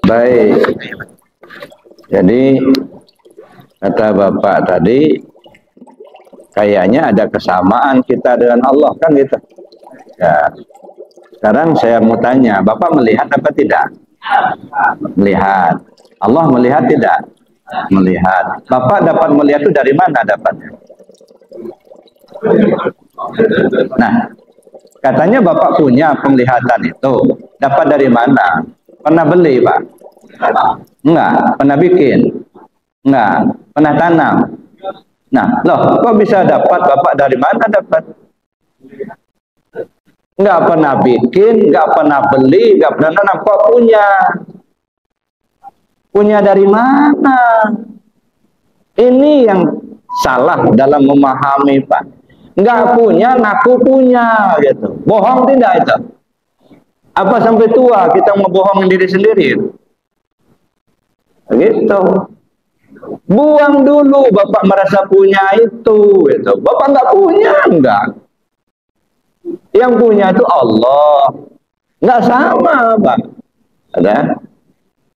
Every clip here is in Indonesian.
Baik. Jadi kata Bapak tadi, kayaknya ada kesamaan kita dengan Allah, kan gitu. Ya. Sekarang saya mau tanya, Bapak melihat apa tidak? Melihat. Allah melihat tidak? Melihat. Bapak dapat melihat itu dari mana dapatnya? Nah, katanya Bapak punya penglihatan itu. Dapat dari mana? Pernah beli, Pak? Enggak. Pernah bikin? Enggak. Pernah tanam? Nah, loh, kok bisa dapat? Bapak dari mana dapat? Enggak pernah bikin, enggak pernah beli, enggak pernah tanam, kok punya? Punya dari mana? Ini yang salah dalam memahami, Pak. Enggak punya, ngaku punya, gitu. Bohong tidak itu? Apa sampai tua kita mau bohongin diri sendiri? Gitu. Buang dulu Bapak merasa punya itu, gitu. Bapak enggak punya, enggak. Yang punya itu Allah. Enggak sama, Pak. Ada?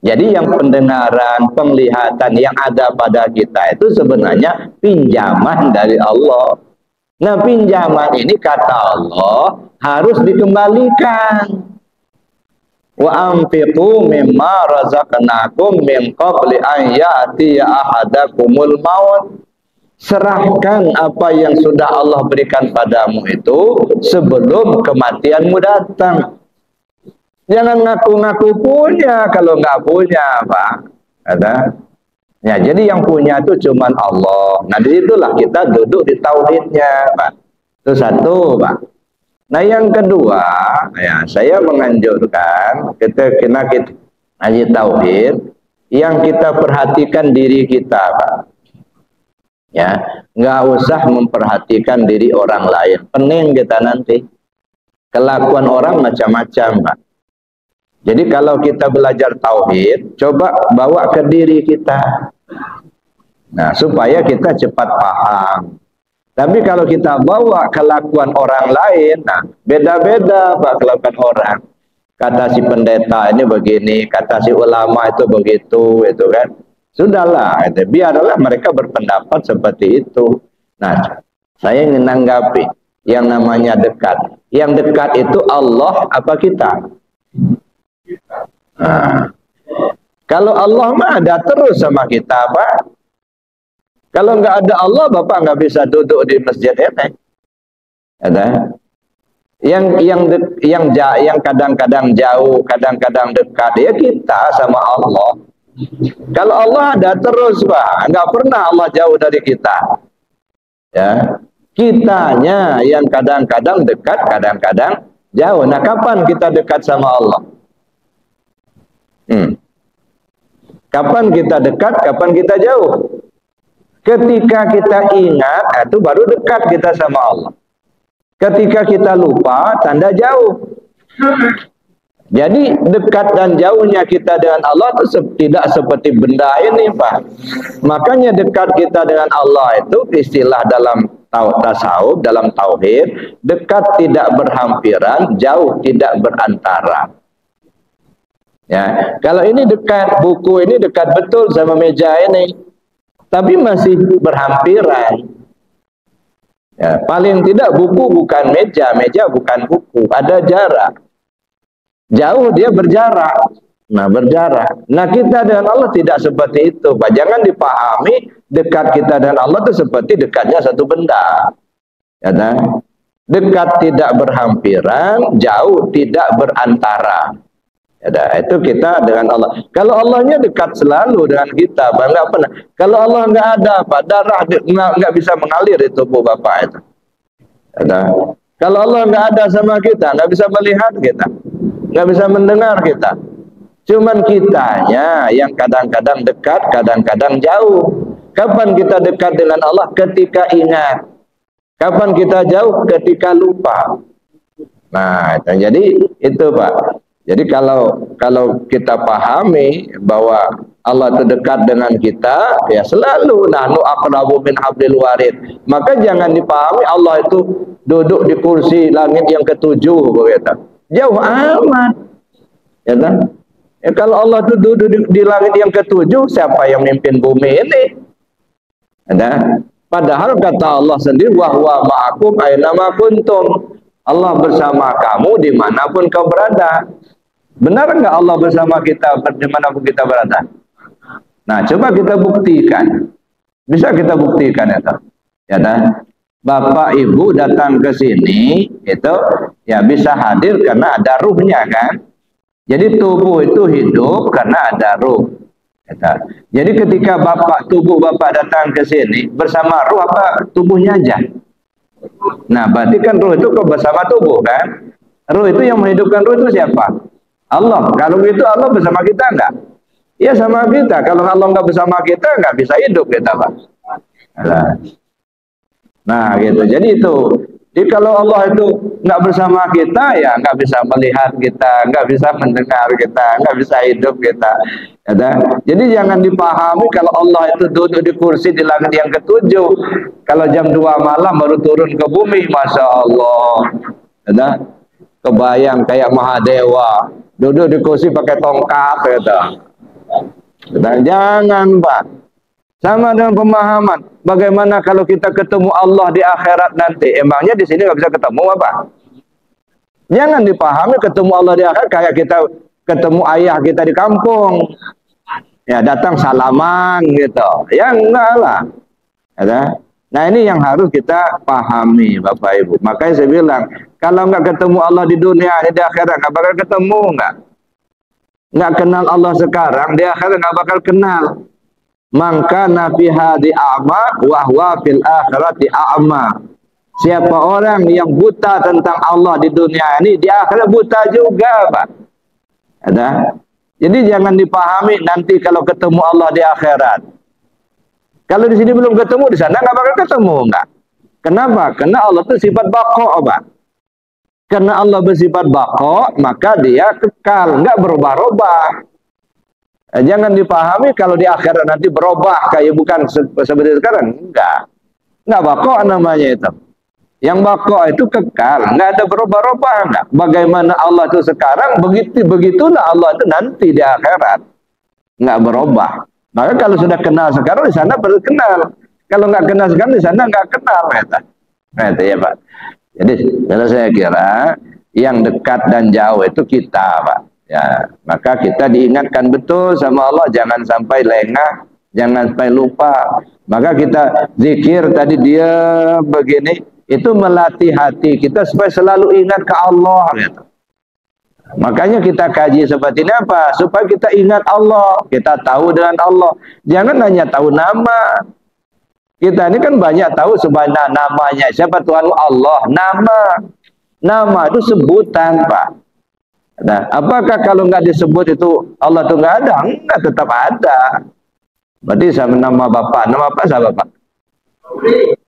Jadi yang pendengaran, penglihatan yang ada pada kita itu sebenarnya pinjaman dari Allah. Nah, pinjaman ini kata Allah harus dikembalikan. Wa anfiqu mimma razaqnakum min qabli an ya'tiya ahadakumul maut. Serahkan apa yang sudah Allah berikan padamu itu sebelum kematianmu datang. Jangan ngaku-ngaku punya kalau nggak punya, Pak. Ada? Ya, jadi yang punya itu cuman Allah. Nah, disitulah kita duduk di tauhidnya, Pak. Itu satu, Pak. Nah, yang kedua, ya, saya menganjurkan kita ngaji tauhid, yang kita perhatikan diri kita, Pak. Ya, nggak usah memperhatikan diri orang lain. Pening kita nanti. Kelakuan orang macam-macam, Pak. Jadi kalau kita belajar tauhid, coba bawa ke diri kita. Nah, supaya kita cepat paham. Tapi kalau kita bawa kelakuan orang lain, nah, beda-beda Pak kelakuan orang. Kata si pendeta ini begini, kata si ulama itu begitu, itu kan. Sudahlah, itu. Biarlah mereka berpendapat seperti itu. Nah, saya ingin menanggapi yang namanya dekat. Yang dekat itu Allah apa kita? Nah, kalau Allah mah ada terus sama kita, Pak. Kalau nggak ada Allah, Bapak nggak bisa duduk di masjid ini. Ada? Yang kadang-kadang jauh, kadang-kadang dekat, ya kita sama Allah. Kalau Allah ada terus, Pak. Nggak pernah Allah jauh dari kita. Ya, kitanya yang kadang-kadang dekat, kadang-kadang jauh. Nah, kapan kita dekat sama Allah? Kapan kita dekat, kapan kita jauh? Ketika kita ingat, itu baru dekat kita sama Allah. Ketika kita lupa, tanda jauh. Jadi dekat dan jauhnya kita dengan Allah itu tidak seperti benda ini, Pak. Makanya dekat kita dengan Allah itu istilah dalam tasawuf, dalam tauhid, dekat tidak berhampiran, jauh tidak berantara. Ya, kalau ini dekat, buku ini dekat betul sama meja ini, tapi masih berhampiran. Ya, paling tidak buku bukan meja, meja bukan buku, ada jarak. Jauh dia berjarak. Nah, berjarak. Nah, kita dengan Allah tidak seperti itu, Pak. Jangan dipahami dekat kita dengan Allah itu seperti dekatnya satu benda. Ya, kan? Dekat tidak berhampiran, jauh tidak berantara. Ya, itu kita dengan Allah. Kalau Allahnya dekat selalu dengan kita, Pak, nggak pernah. Kalau Allah nggak ada, Pak, darah nggak bisa mengalir di tubuh Bapak itu. Ya, kalau Allah nggak ada sama kita, nggak bisa melihat kita, nggak bisa mendengar kita. Cuman kitanya yang kadang-kadang dekat, kadang-kadang jauh. Kapan kita dekat dengan Allah? Ketika ingat. Kapan kita jauh? Ketika lupa. Nah, jadi itu, Pak. Jadi kalau kita pahami bahwa Allah itu dekat dengan kita, ya selalu nahnu aqrabu min hablil warid. Maka jangan dipahami Allah itu duduk di kursi langit yang ketujuh begitu. Jauh amat. Ya kan? Kalau Allah itu duduk di langit yang ketujuh, siapa yang mimpin bumi ini? Ada. Padahal kata Allah sendiri, wahwa ma'akum aynama kuntum. Allah bersama kamu dimanapun kau berada. Benar enggak Allah bersama kita dimanapun kita berada? Nah, coba kita buktikan. Bisa kita buktikan itu. Ya kan? Bapak Ibu datang ke sini itu ya bisa hadir karena ada ruhnya kan. Jadi tubuh itu hidup karena ada ruh. Jadi ketika tubuh Bapak datang ke sini bersama ruh apa tubuhnya aja? Nah, berarti kan ruh itu bersama tubuh kan? Ruh itu yang menghidupkan ruh itu siapa? Allah. Kalau begitu Allah bersama kita enggak? Ya sama kita. Kalau Allah enggak bersama kita enggak bisa hidup kita, Pak. Nah, gitu. Jadi itu. Jadi kalau Allah itu nggak bersama kita, ya nggak bisa melihat kita, nggak bisa mendengar kita, nggak bisa hidup kita. Ya, jadi jangan dipahami kalau Allah itu duduk di kursi di langit yang ketujuh. Kalau jam 2 malam baru turun ke bumi, masya Allah. Ya, kebayang kayak Mahadewa duduk di kursi pakai tongkat. Ya, jangan, Pak. Sama dengan pemahaman. Bagaimana kalau kita ketemu Allah di akhirat nanti? Emangnya di sini nggak bisa ketemu apa? Jangan dipahami ketemu Allah di akhirat kayak kita ketemu ayah kita di kampung. Ya datang salaman gitu. Ya enggak lah. Nah ini yang harus kita pahami Bapak Ibu. Makanya saya bilang kalau nggak ketemu Allah di dunia, di akhirat nggak bakal ketemu nggak. Nggak kenal Allah sekarang, di akhirat nggak bakal kenal. Maka nabi hadi a'ma wa huwa fil akhirati a'ma. Siapa orang yang buta tentang Allah di dunia ini, di akhirat buta juga, Pak. Ada. Jadi jangan dipahami nanti kalau ketemu Allah di akhirat. Kalau di sini belum ketemu, di sana nggak bakal ketemu, enggak. Kenapa? Karena Allah itu sifat baqo, Pak. Karena Allah bersifat baqo, maka dia kekal, nggak berubah-ubah. Jangan dipahami kalau di akhirat nanti berubah kayak bukan seperti sekarang. Enggak bako namanya itu. Yang bako itu kekal, enggak ada berubah-ubah enggak. Bagaimana Allah itu sekarang, begitulah Allah itu nanti di akhirat. Enggak berubah. Maka kalau sudah kenal sekarang di sana baru kenal. Kalau enggak kenal sekarang di sana enggak kenal Nah, itu ya, Pak. Jadi kalau saya kira yang dekat dan jauh itu kita, Pak. Ya, maka kita diingatkan betul sama Allah, jangan sampai lengah, jangan sampai lupa. Maka kita zikir tadi dia begini, itu melatih hati kita supaya selalu ingat ke Allah. Gitu. Makanya kita kaji seperti ini apa? Supaya kita ingat Allah, kita tahu dengan Allah. Jangan hanya tahu nama. Kita ini kan banyak tahu sebenarnya namanya. Siapa Tuhan Allah? Nama itu sebutan, Pak. Nah, apakah kalau nggak disebut itu Allah itu nggak ada? Enggak, tetap ada. Berarti sama nama Bapak. Nama apa sama Bapak?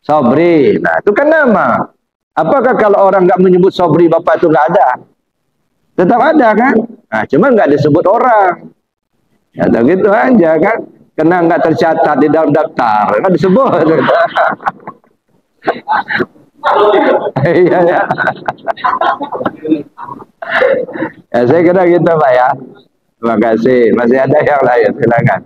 Sobri. Nah, itu kan nama. Apakah kalau orang nggak menyebut Sobri Bapak itu nggak ada? Tetap ada kan? Nah, cuma nggak disebut orang. Ya, gitu aja kan? Karena nggak tercatat di dalam daftar, nggak disebut. Iya ya. Ya, saya kira gitu Pak ya. Terima kasih. Masih ada yang lain, silakan.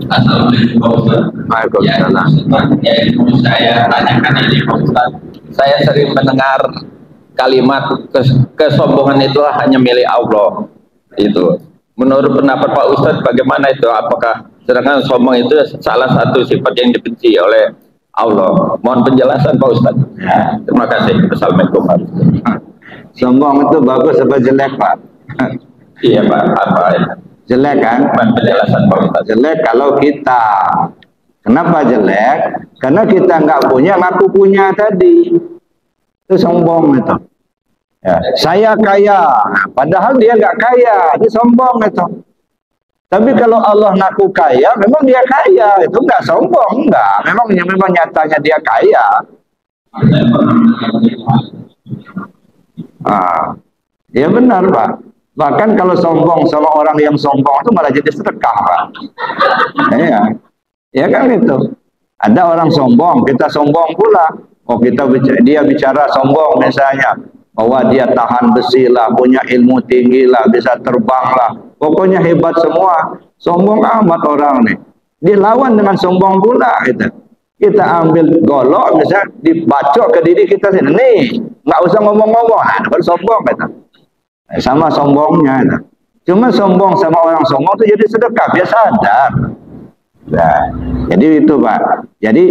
Assalamualaikum Pak Ustaz. Waalaikumsalam. Ya, saya tanyakan ini Pak Ustaz. Saya sering mendengar kalimat kesombongan itu hanya milik Allah. Itu. Menurut pendapat Pak Ustadz bagaimana itu? Apakah sedangkan sombong itu salah satu sifat yang dibenci oleh Allah? Mohon penjelasan Pak Ustadz. Terima kasih. Assalamualaikum Pak. Sombong itu bagus apa jelek Pak? Iya Pak. Apa ya? Jelek kan? Mohon penjelasan Pak Ustadz. Jelek kalau kita. Kenapa jelek? Karena kita nggak punya, ngaku punya tadi. Itu sombong itu. Ya, saya kaya, nah, padahal dia nggak kaya, dia sombong itu. Tapi kalau Allah ngaku kaya, memang dia kaya, itu nggak sombong, nggak. Memang nyatanya dia kaya. Ya benar Pak. Bahkan kalau sombong sama orang yang sombong itu malah jadi sedekah Pak. Ya kan itu. Ada orang sombong, kita sombong pula. Oh dia bicara sombong misalnya, bahwa dia tahan besi lah, punya ilmu tinggi lah, bisa terbang lah, pokoknya hebat semua. Sombong amat orang nih. Dilawan dengan sombong pula gitu. Kita ambil golok misalnya, dibacok ke diri kita sini, nih nggak usah ngomong-ngomong, nah baru sombong kata. Sama sombongnya gitu. Cuma sombong sama orang sombong itu jadi sedekah, dia sadar. Nah, jadi itu Pak. Jadi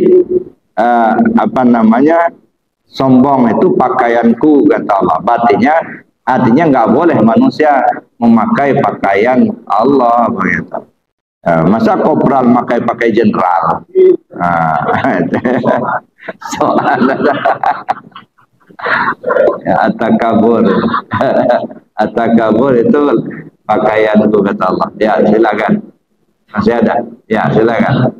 apa namanya, sombong itu pakaianku kata Allah. Batinnya artinya nggak boleh manusia memakai pakaian Allah begitu. Masa kopral pakai jenderal? Soal atakabur. Atakabur itu pakaianku kata Allah. Ya silakan. Masih ada? Ya silakan.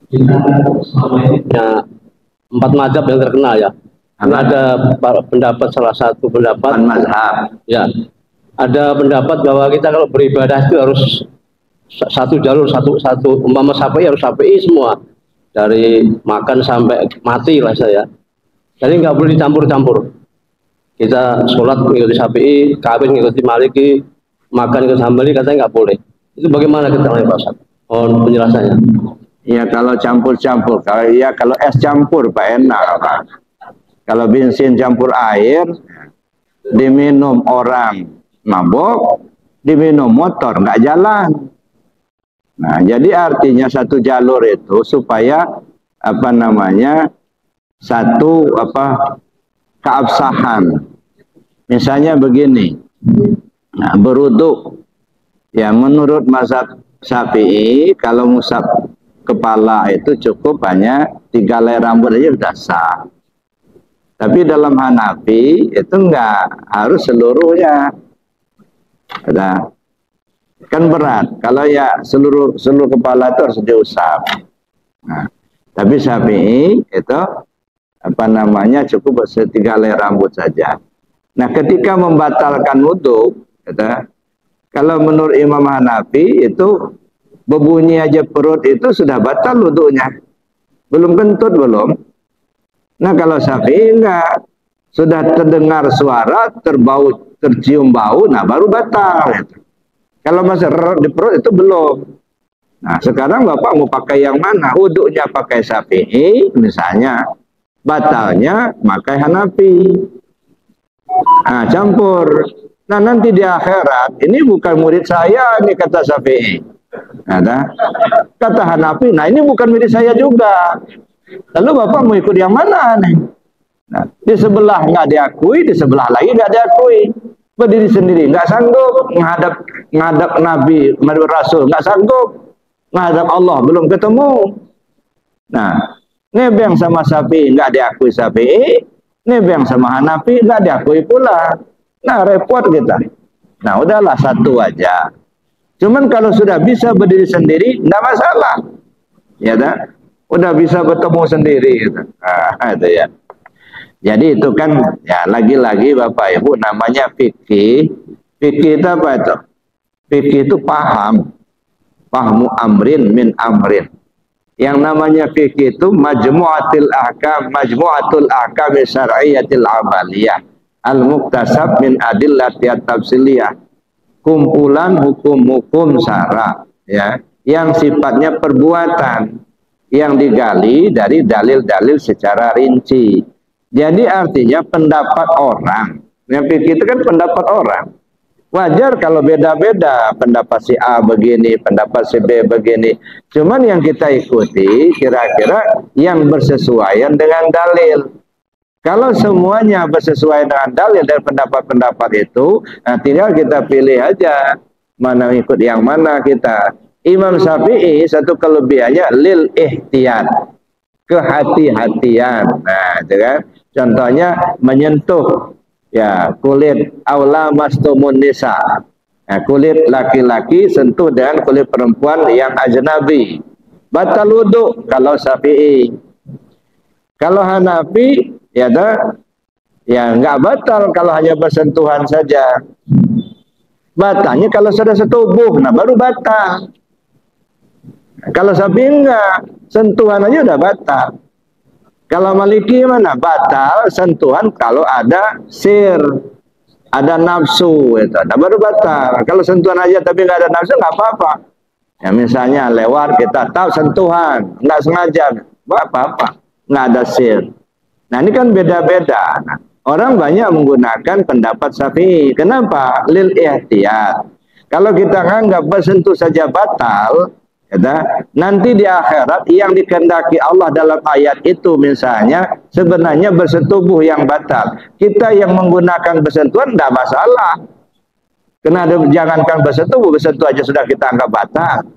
Kita selama ini punya 4 mazhab yang terkenal ya. Ada pendapat, salah satu pendapat mazhab. Ya, ada pendapat bahwa kita kalau beribadah itu harus satu jalur, satu umpama Syafi'i harus Syafi'i semua, dari makan sampai mati lah saya. Jadi nggak boleh dicampur-campur. Kita sholat mengikuti Syafi'i, kawin mengikuti Maliki, makan ke Hambali, katanya nggak boleh. Itu bagaimana kita Pak? Oh, penjelasannya. Ya kalau campur-campur, kalau es campur Pak enak Pak. Kalau bensin campur air, diminum orang mabok, diminum motor nggak jalan. Nah jadi artinya satu jalur itu supaya apa namanya, satu keabsahan. Misalnya begini, nah, beruduk, ya menurut mazhab Syafi'i kalau ngusap kepala itu cukup hanya 3 helai rambut aja sudah sah. Tapi dalam Hanafi itu enggak, harus seluruhnya. Kan berat kalau ya seluruh kepala itu harus diusap. Nah, tapi Syafi'i itu apa namanya, cukup 3 helai rambut saja. Nah ketika membatalkan wudhu, kalau menurut Imam Hanafi itu berbunyi aja perut itu sudah batal wudhunya, belum kentut belum. Nah kalau Syafi'i enggak, sudah terdengar suara, tercium bau, nah baru batal. Kalau masih di perut itu belum. Nah sekarang Bapak mau pakai yang mana? Wudhunya pakai Syafi'i misalnya, batalnya pakai Hanafi. Nah campur. Nah nanti di akhirat, ini bukan murid saya ini kata Syafi'i. Kata Hanafi, nah ini bukan murid saya juga. Lalu Bapak mau ikut yang mana nih? Nah, di sebelah nggak diakui, di sebelah lagi nggak diakui. Berdiri sendiri, nggak sanggup ngadap Nabi, menghadap Rasul, nggak sanggup menghadap Allah, belum ketemu. Nah, nebeng sama Syafi'i nggak diakui Syafi'i, nebeng sama Hanafi nggak diakui pula. Nah, repot kita. Nah, udahlah satu aja. Cuman kalau sudah bisa berdiri sendiri, nggak masalah. Ya dah. Udah bisa bertemu sendiri gitu. Itu ya. Jadi itu kan ya lagi-lagi Bapak Ibu namanya fikih. Fikih itu apa itu? Fikih itu paham. Pahmu amrin min amrin. Yang namanya fikih itu majmu'atul ahkam syar'iyyatil amaliyah. Al-muktasab min adillatiyat tafsiliyah. Kumpulan hukum-hukum syara, ya, yang sifatnya perbuatan, yang digali dari dalil-dalil secara rinci. Jadi artinya pendapat orang, yang fikih itu kan pendapat orang. Wajar kalau beda-beda, pendapat si A begini, pendapat si B begini. Cuman yang kita ikuti kira-kira yang bersesuaian dengan dalil. Kalau semuanya bersesuaian dengan dalil dan pendapat-pendapat itu, nah tinggal kita pilih aja mana ikut yang mana kita. Imam Syafi'i satu kelebihannya lil ihtiyat, kehati-hatian. Nah, itu kan. Contohnya menyentuh ya kulit aula mastumun nisa. Nah, kulit laki-laki sentuh dengan kulit perempuan yang ajnabi. Batal wudu kalau Syafi'i. Kalau Hanafi ya nggak batal kalau hanya bersentuhan saja. Batalnya kalau sudah setubuh, nah baru batal. Kalau Syafi'i enggak, sentuhan aja udah batal. Kalau Maliki mana? Batal sentuhan kalau ada sir, ada nafsu, itu. Nah, baru batal. Kalau sentuhan aja tapi nggak ada nafsu nggak apa-apa. Ya misalnya lewat kita tahu sentuhan, nggak sengaja, nggak apa-apa, nggak ada sir. Nah ini kan beda-beda. Nah, orang banyak menggunakan pendapat Syafi'i. Kenapa? Lil ihtiyat. Kalau kita nganggap bersentuh saja batal, ya, nanti di akhirat yang dikehendaki Allah dalam ayat itu misalnya sebenarnya bersetubuh yang batal. Kita yang menggunakan bersentuhan tidak masalah. Karena jangankan bersetubuh aja sudah kita anggap batal.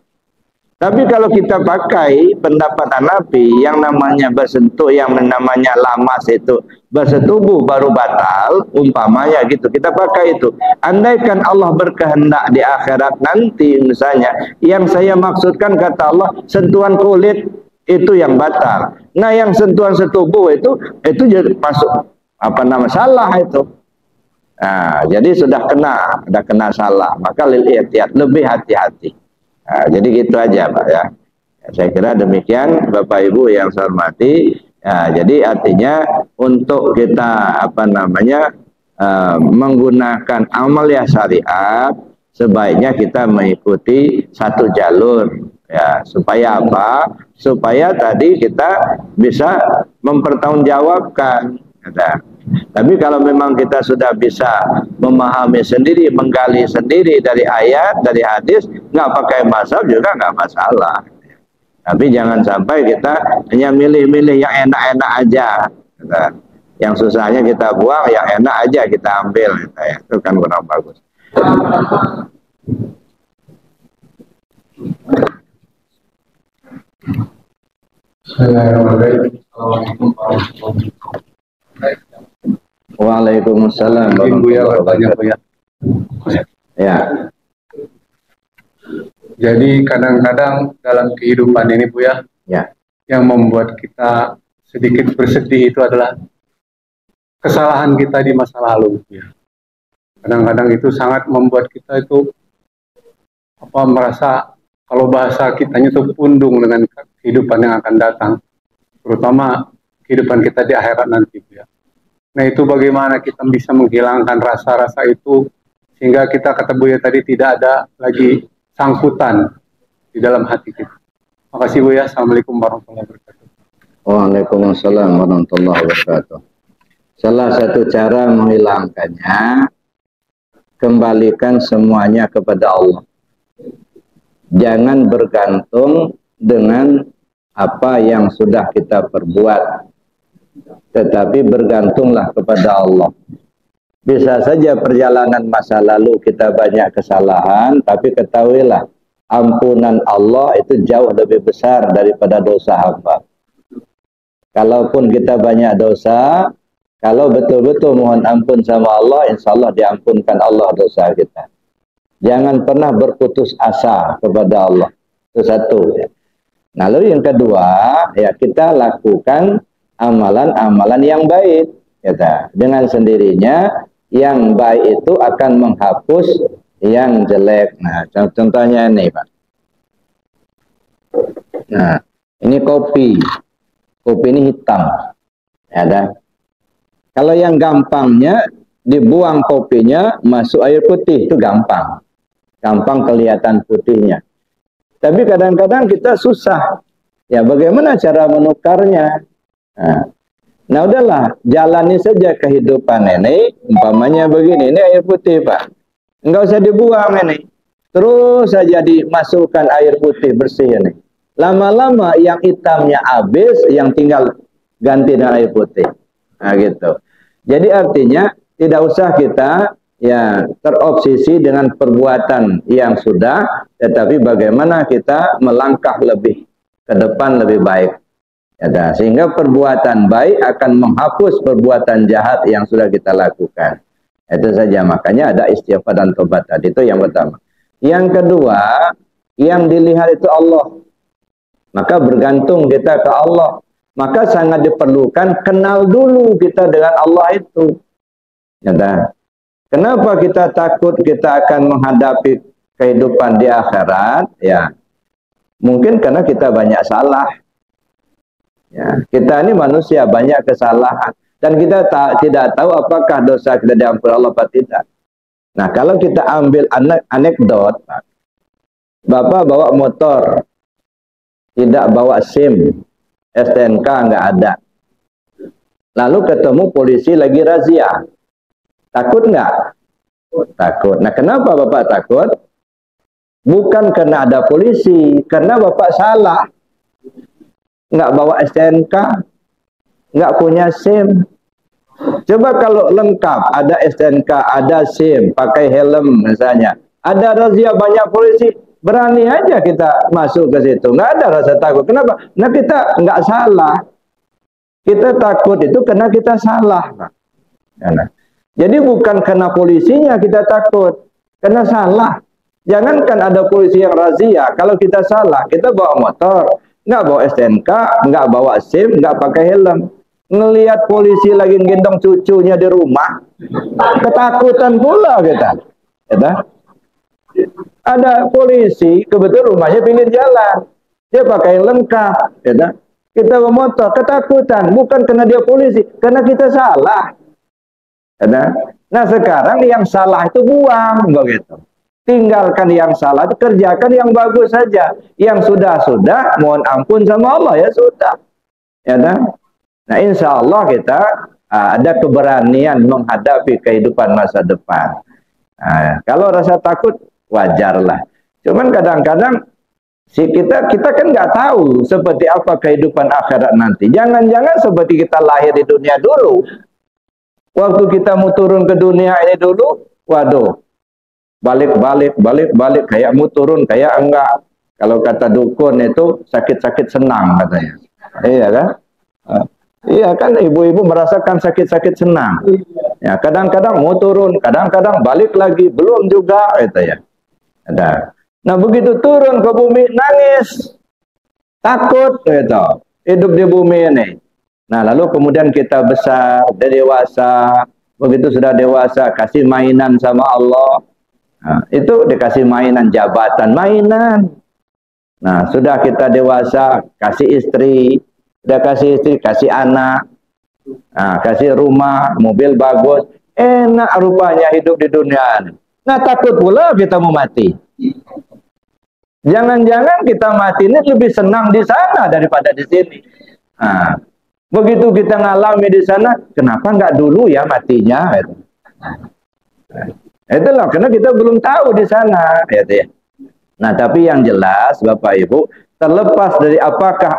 Tapi kalau kita pakai pendapat Hanafi yang namanya bersentuh, yang namanya lamas itu bersetubuh baru batal, umpamanya gitu, kita pakai itu. Andaikan Allah berkehendak di akhirat nanti misalnya, yang saya maksudkan kata Allah, sentuhan kulit itu yang batal. Nah yang sentuhan setubuh itu jadi masuk salah itu. Nah, jadi sudah kena salah, maka lil ihtiyat, lebih hati-hati. Nah, jadi gitu aja Pak ya. Saya kira demikian Bapak Ibu yang saya hormati. Jadi artinya untuk kita menggunakan amalia syariat sebaiknya kita mengikuti satu jalur ya, supaya apa? Supaya tadi kita bisa mempertanggungjawabkan. Tapi kalau memang kita sudah bisa memahami sendiri, menggali sendiri dari ayat, dari hadis, nggak pakai mazhab juga nggak masalah. Tapi jangan sampai kita hanya milih-milih yang enak-enak aja. Yang susahnya kita buang, yang enak aja kita ambil. Itu kan kurang bagus. Assalamualaikum warahmatullahi wabarakatuh. Waalaikumsalam. Ya. Jadi kadang-kadang dalam kehidupan ini Bu ya, yang membuat kita sedikit bersedih itu adalah kesalahan kita di masa lalu Bu ya. Kadang-kadang itu sangat membuat kita itu merasa kalau bahasa kitanya itu pundung dengan kehidupan yang akan datang, terutama kehidupan kita di akhirat nanti Bu ya. Nah itu bagaimana kita bisa menghilangkan rasa-rasa itu sehingga kita kata Buya tadi tidak ada lagi sangkutan di dalam hati kita. Makasih Buya. Assalamualaikum warahmatullahi wabarakatuh. Waalaikumsalam warahmatullahi wabarakatuh. Salah satu cara menghilangkannya, kembalikan semuanya kepada Allah. Jangan bergantung dengan apa yang sudah kita perbuat, tetapi bergantunglah kepada Allah. Bisa saja perjalanan masa lalu kita banyak kesalahan, tapi ketahuilah ampunan Allah itu jauh lebih besar daripada dosa hamba. Kalaupun kita banyak dosa, kalau betul-betul mohon ampun sama Allah, insya Allah diampunkan Allah dosa kita. Jangan pernah berputus asa kepada Allah. Itu satu. Nah, lalu yang kedua, ya kita lakukan amalan-amalan yang baik. Ya, dengan sendirinya yang baik itu akan menghapus yang jelek. Nah, contohnya ini Pak. Nah, ini kopi. Kopi ini hitam. Ya, kalau yang gampangnya dibuang kopinya, masuk air putih, itu gampang. Gampang kelihatan putihnya. Tapi kadang-kadang kita susah. Ya, bagaimana cara menukarnya? Nah udahlah, jalani saja kehidupan ini. Umpamanya begini, ini air putih Pak. Enggak usah dibuang ini. Terus saja dimasukkan air putih bersih ini. Lama-lama yang hitamnya habis, yang tinggal ganti dengan air putih. Nah gitu. Jadi artinya tidak usah kita ya terobsesi dengan perbuatan yang sudah, tetapi bagaimana kita melangkah lebih ke depan lebih baik. Ya, sehingga perbuatan baik akan menghapus perbuatan jahat yang sudah kita lakukan. Itu saja, makanya ada istighfar dan tobat tadi. Itu yang pertama. Yang kedua, yang dilihat itu Allah. Maka bergantung kita ke Allah. Maka sangat diperlukan kenal dulu kita dengan Allah itu. Ya, kenapa kita takut kita akan menghadapi kehidupan di akhirat? Ya, Mungkin karena kita banyak salah. Ya, kita ini manusia banyak kesalahan dan kita tidak tahu apakah dosa kita diampuni Allah atau tidak. Nah, kalau kita ambil anekdot, Bapak bawa motor, tidak bawa SIM, STNK nggak ada. Lalu ketemu polisi lagi razia. Takut nggak? Takut. Nah, kenapa Bapak takut? Bukan karena ada polisi, karena Bapak salah. Nggak bawa STNK, nggak punya SIM. Coba kalau lengkap, ada STNK, ada SIM, pakai helm misalnya. Ada razia banyak polisi, berani aja kita masuk ke situ. Nggak ada rasa takut. Kenapa? Nah, kita nggak salah. Kita takut itu karena kita salah. Nah, jadi bukan karena polisinya kita takut, karena salah. Jangankan ada polisi yang razia, kalau kita salah, kita bawa motor, nggak bawa STNK, nggak bawa SIM, nggak pakai helm. Ngelihat polisi lagi gendong cucunya di rumah, ketakutan pula kita. Ada polisi, kebetulan rumahnya pinggir jalan, dia pakai lengkap. Kita bawa motor, ketakutan, bukan karena dia polisi, karena kita salah. Nah, sekarang yang salah itu buang, begitu. Tinggalkan yang salah itu, kerjakan yang bagus saja. Yang sudah-sudah mohon ampun sama Allah, ya sudah. Nah, insya Allah kita ada keberanian menghadapi kehidupan masa depan. Nah, kalau rasa takut wajarlah. Cuman kadang-kadang kita kan nggak tahu seperti apa kehidupan akhirat nanti. Jangan-jangan seperti kita lahir di dunia dulu. Waktu kita mau turun ke dunia ini dulu, waduh, balik kayak mau turun kayak enggak. Kalau kata dukun itu sakit-sakit senang katanya. Iya kan? Iya kan, ibu-ibu merasakan sakit-sakit senang. Ya, kadang-kadang mau turun, kadang-kadang balik lagi, belum juga gitu ya. Nah, begitu turun ke bumi nangis. Takut gitu. Hidup di bumi ini. Nah, lalu kemudian kita besar, dewasa. Begitu sudah dewasa, kasih mainan sama Allah. Nah, itu dikasih mainan jabatan, mainan. Nah, sudah kita dewasa, kasih istri, udah kasih istri, kasih anak, nah, kasih rumah, mobil bagus, enak rupanya hidup di dunia. Nah, takut pula kita mau mati. Jangan-jangan kita mati ini lebih senang di sana daripada di sini. Nah, begitu kita ngalami di sana, kenapa nggak dulu ya matinya? Itulah karena kita belum tahu di sana. Nah, tapi yang jelas Bapak Ibu, terlepas dari apakah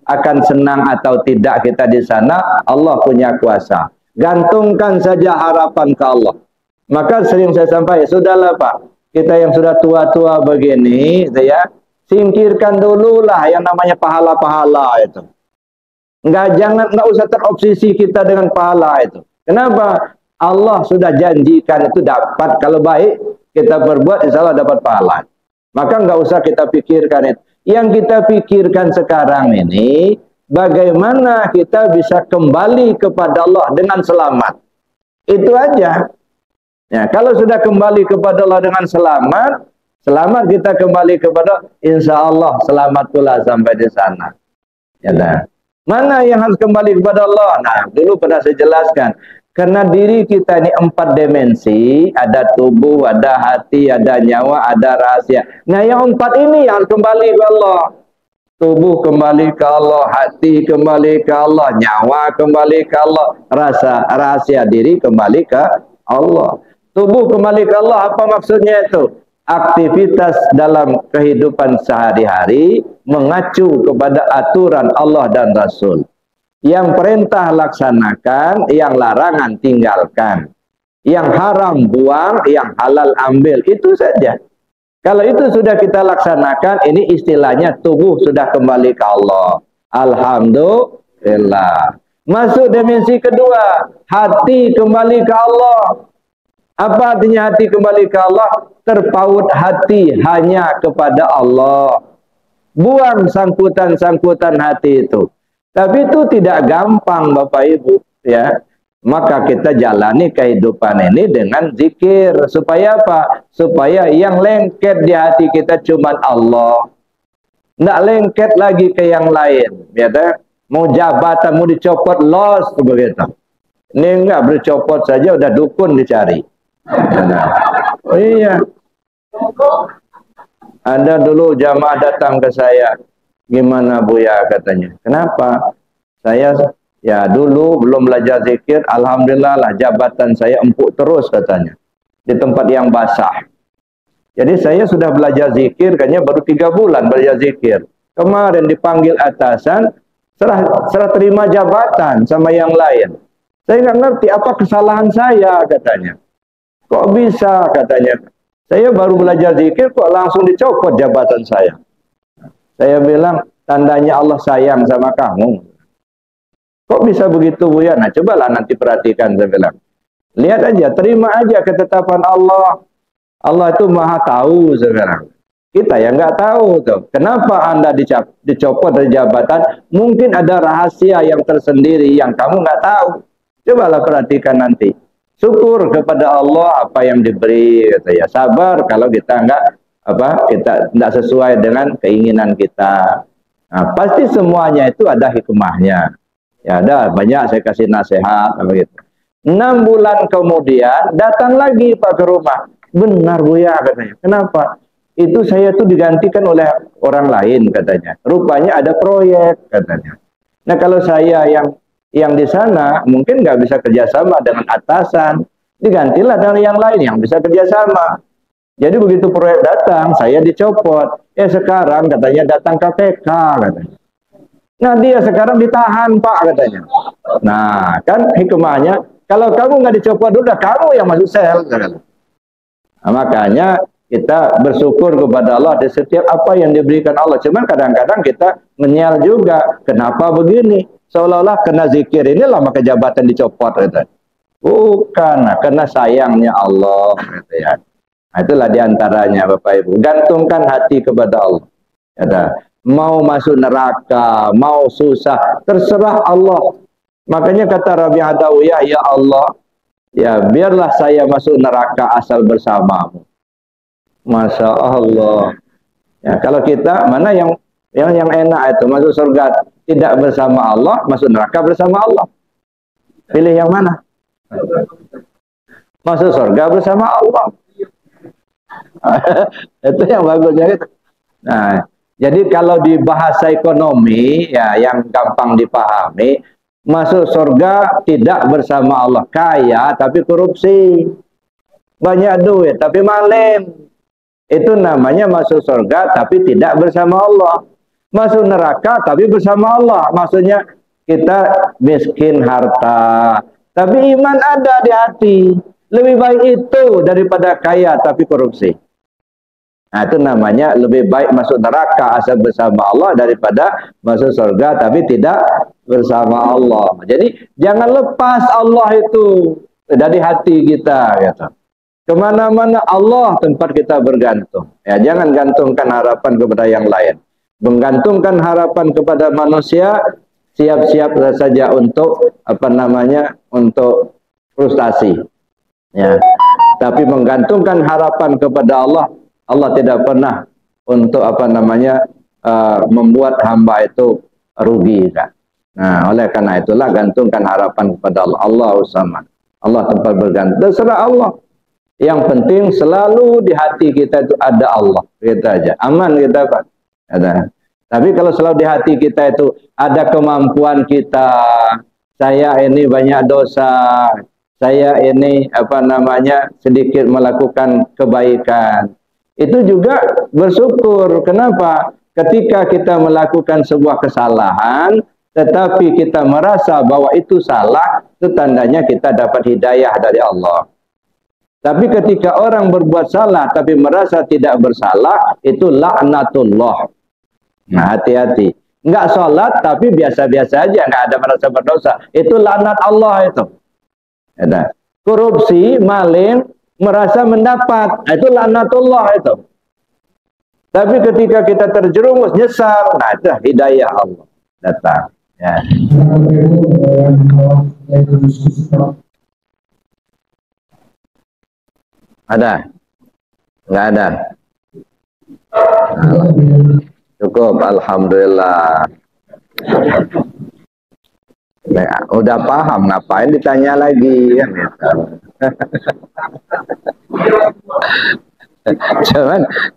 akan senang atau tidak kita di sana, Allah punya kuasa. Gantungkan saja harapan ke Allah. Maka sering saya sampaikan, sudahlah Pak, kita yang sudah tua-tua begini, singkirkan dululah yang namanya pahala-pahala itu. Nggak usah terobsesi kita dengan pahala itu. Kenapa? Allah sudah janjikan itu dapat, kalau baik kita berbuat insya Allah dapat pahala. Maka nggak usah kita pikirkan itu. Yang kita pikirkan sekarang ini, bagaimana kita bisa kembali kepada Allah dengan selamat. Itu aja. Ya, kalau sudah kembali kepada Allah dengan selamat, selamat kita kembali kepada insya Allah selamat pula sampai di sana. Ya, mana yang harus kembali kepada Allah? Nah, dulu pernah saya jelaskan. Karena diri kita ini 4 dimensi, ada tubuh, ada hati, ada nyawa, ada rahasia. Nah, yang 4 ini yang kembali ke Allah. Tubuh kembali ke Allah, hati kembali ke Allah, nyawa kembali ke Allah, rahasia diri kembali ke Allah. Tubuh kembali ke Allah, apa maksudnya itu? Aktivitas dalam kehidupan sehari-hari mengacu kepada aturan Allah dan Rasul. Yang perintah laksanakan, yang larangan tinggalkan. Yang haram buang, yang halal ambil. Itu saja. Kalau itu sudah kita laksanakan, ini istilahnya tubuh sudah kembali ke Allah. Alhamdulillah. Masuk dimensi kedua, hati kembali ke Allah. Apa artinya hati kembali ke Allah? Terpaut hati hanya kepada Allah. Buang sangkutan-sangkutan hati itu. Tapi itu tidak gampang Bapak Ibu, ya. Maka kita jalani kehidupan ini dengan zikir. Supaya apa? Supaya yang lengket di hati kita cuma Allah. Nggak lengket lagi ke yang lain. Ya, mau jabatan, mau dicopot, los begitu. Ini enggak bercopot saja udah dukun dicari. Nah, oh iya. Ada dulu jamaah datang ke saya, gimana Buya katanya. Kenapa? Saya ya dulu belum belajar zikir, alhamdulillah lah jabatan saya empuk terus katanya. Di tempat yang basah. Jadi saya sudah belajar zikir, kayaknya baru 3 bulan belajar zikir. Kemarin dipanggil atasan, serah terima jabatan sama yang lain. Saya nggak ngerti apa kesalahan saya katanya. Kok bisa katanya. Saya baru belajar zikir kok langsung dicopot jabatan saya. Saya bilang tandanya Allah sayang sama kamu. Kok bisa begitu Buya? Nah cobalah nanti perhatikan saya bilang. Lihat aja, terima aja ketetapan Allah. Allah itu maha tahu saya bilang. Kita yang nggak tahu tuh. Kenapa Anda dicopot dari jabatan? Mungkin ada rahasia yang tersendiri yang kamu nggak tahu. Cobalah perhatikan nanti. Syukur kepada Allah apa yang diberi, kata ya. Sabar kalau kita kita tidak sesuai dengan keinginan kita. Nah, pasti semuanya itu ada hikmahnya. Ya ada banyak saya kasih nasihat begitu. 6 bulan kemudian datang lagi Pak ke rumah. Benar Buya katanya. Kenapa? Itu saya tuh digantikan oleh orang lain katanya. Rupanya ada proyek katanya. Nah kalau saya yang di sana mungkin nggak bisa kerjasama dengan atasan, digantilah dengan yang lain yang bisa kerjasama. Jadi begitu proyek datang, saya dicopot. Sekarang katanya datang KPK katanya. Nah dia sekarang ditahan Pak katanya. Nah kan hikmahnya, kalau kamu nggak dicopot udah kamu yang masuk sel. Nah, makanya kita bersyukur kepada Allah di setiap apa yang diberikan Allah. Cuman kadang-kadang kita menyal juga. Kenapa begini? Seolah-olah kena zikir inilah maka jabatan dicopot gitu. Bukan, karena sayangnya Allah gitu ya. Nah, itulah diantaranya Bapak Ibu. Gantungkan hati kepada Allah. Gitu. Mau masuk neraka, mau susah, terserah Allah. Makanya kata Rabi Adawiyah, ya Allah, ya biarlah saya masuk neraka asal bersamamu. Masya Allah. Ya, kalau kita mana yang enak itu masuk surga tidak bersama Allah, masuk neraka bersama Allah. Pilih yang mana? Masuk surga bersama Allah. Itu yang bagusnya itu. Nah, jadi kalau di bahasa ekonomi ya yang gampang dipahami, masuk surga tidak bersama Allah, kaya tapi korupsi. Banyak duit tapi maling. Itu namanya masuk surga tapi tidak bersama Allah. Masuk neraka tapi bersama Allah. Maksudnya kita miskin harta tapi iman ada di hati. Lebih baik itu daripada kaya tapi korupsi. Nah itu namanya lebih baik masuk neraka asal bersama Allah daripada masuk surga tapi tidak bersama Allah. Jadi jangan lepas Allah itu dari hati kita gitu. Kemana-mana Allah tempat kita bergantung. Ya jangan gantungkan harapan kepada yang lain. Menggantungkan harapan kepada manusia, siap-siap saja untuk untuk frustasi. Ya. Tapi menggantungkan harapan kepada Allah, Allah tidak pernah untuk membuat hamba itu rugi. Kan? Nah, oleh karena itulah gantungkan harapan kepada Allah. Allahu Samad. Allah tempat bergantung. Terserah Allah. Yang penting selalu di hati kita itu ada Allah. Kita aja. Aman kita Pak. Ada. Tapi kalau selalu di hati kita itu ada kemampuan kita, saya ini banyak dosa, saya ini sedikit melakukan kebaikan. Itu juga bersyukur. Kenapa? Ketika kita melakukan sebuah kesalahan, tetapi kita merasa bahwa itu salah, itu tandanya kita dapat hidayah dari Allah. Tapi ketika orang berbuat salah tapi merasa tidak bersalah, itu laknatullah. Nah, hati-hati. Enggak sholat tapi biasa-biasa aja, enggak ada merasa berdosa. Itu laknat Allah itu. Ya, korupsi, maling, merasa mendapat. Itu laknatullah itu. Tapi ketika kita terjerumus, nyesal, nah itu hidayah Allah datang. Ya. Ada? Enggak ada. Cukup, alhamdulillah. Nah, udah paham, ngapain ditanya lagi kan gitu.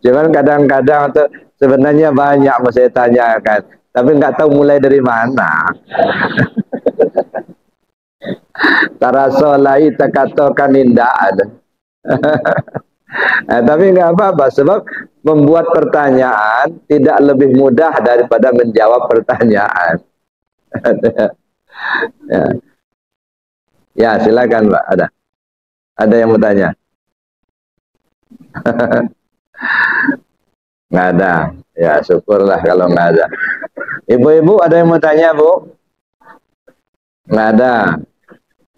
cuman kadang-kadang tuh sebenarnya banyak mau saya tanyakan, tapi nggak tahu mulai dari mana. Tarasolai takatokan indah ada. Tapi nggak apa-apa, sebab membuat pertanyaan tidak lebih mudah daripada menjawab pertanyaan. Ya, ya silakan Pak, ada yang mau tanya? Nggak ada. Ya syukurlah kalau nggak ada. Ibu-ibu ada yang mau tanya, Bu? Nggak ada.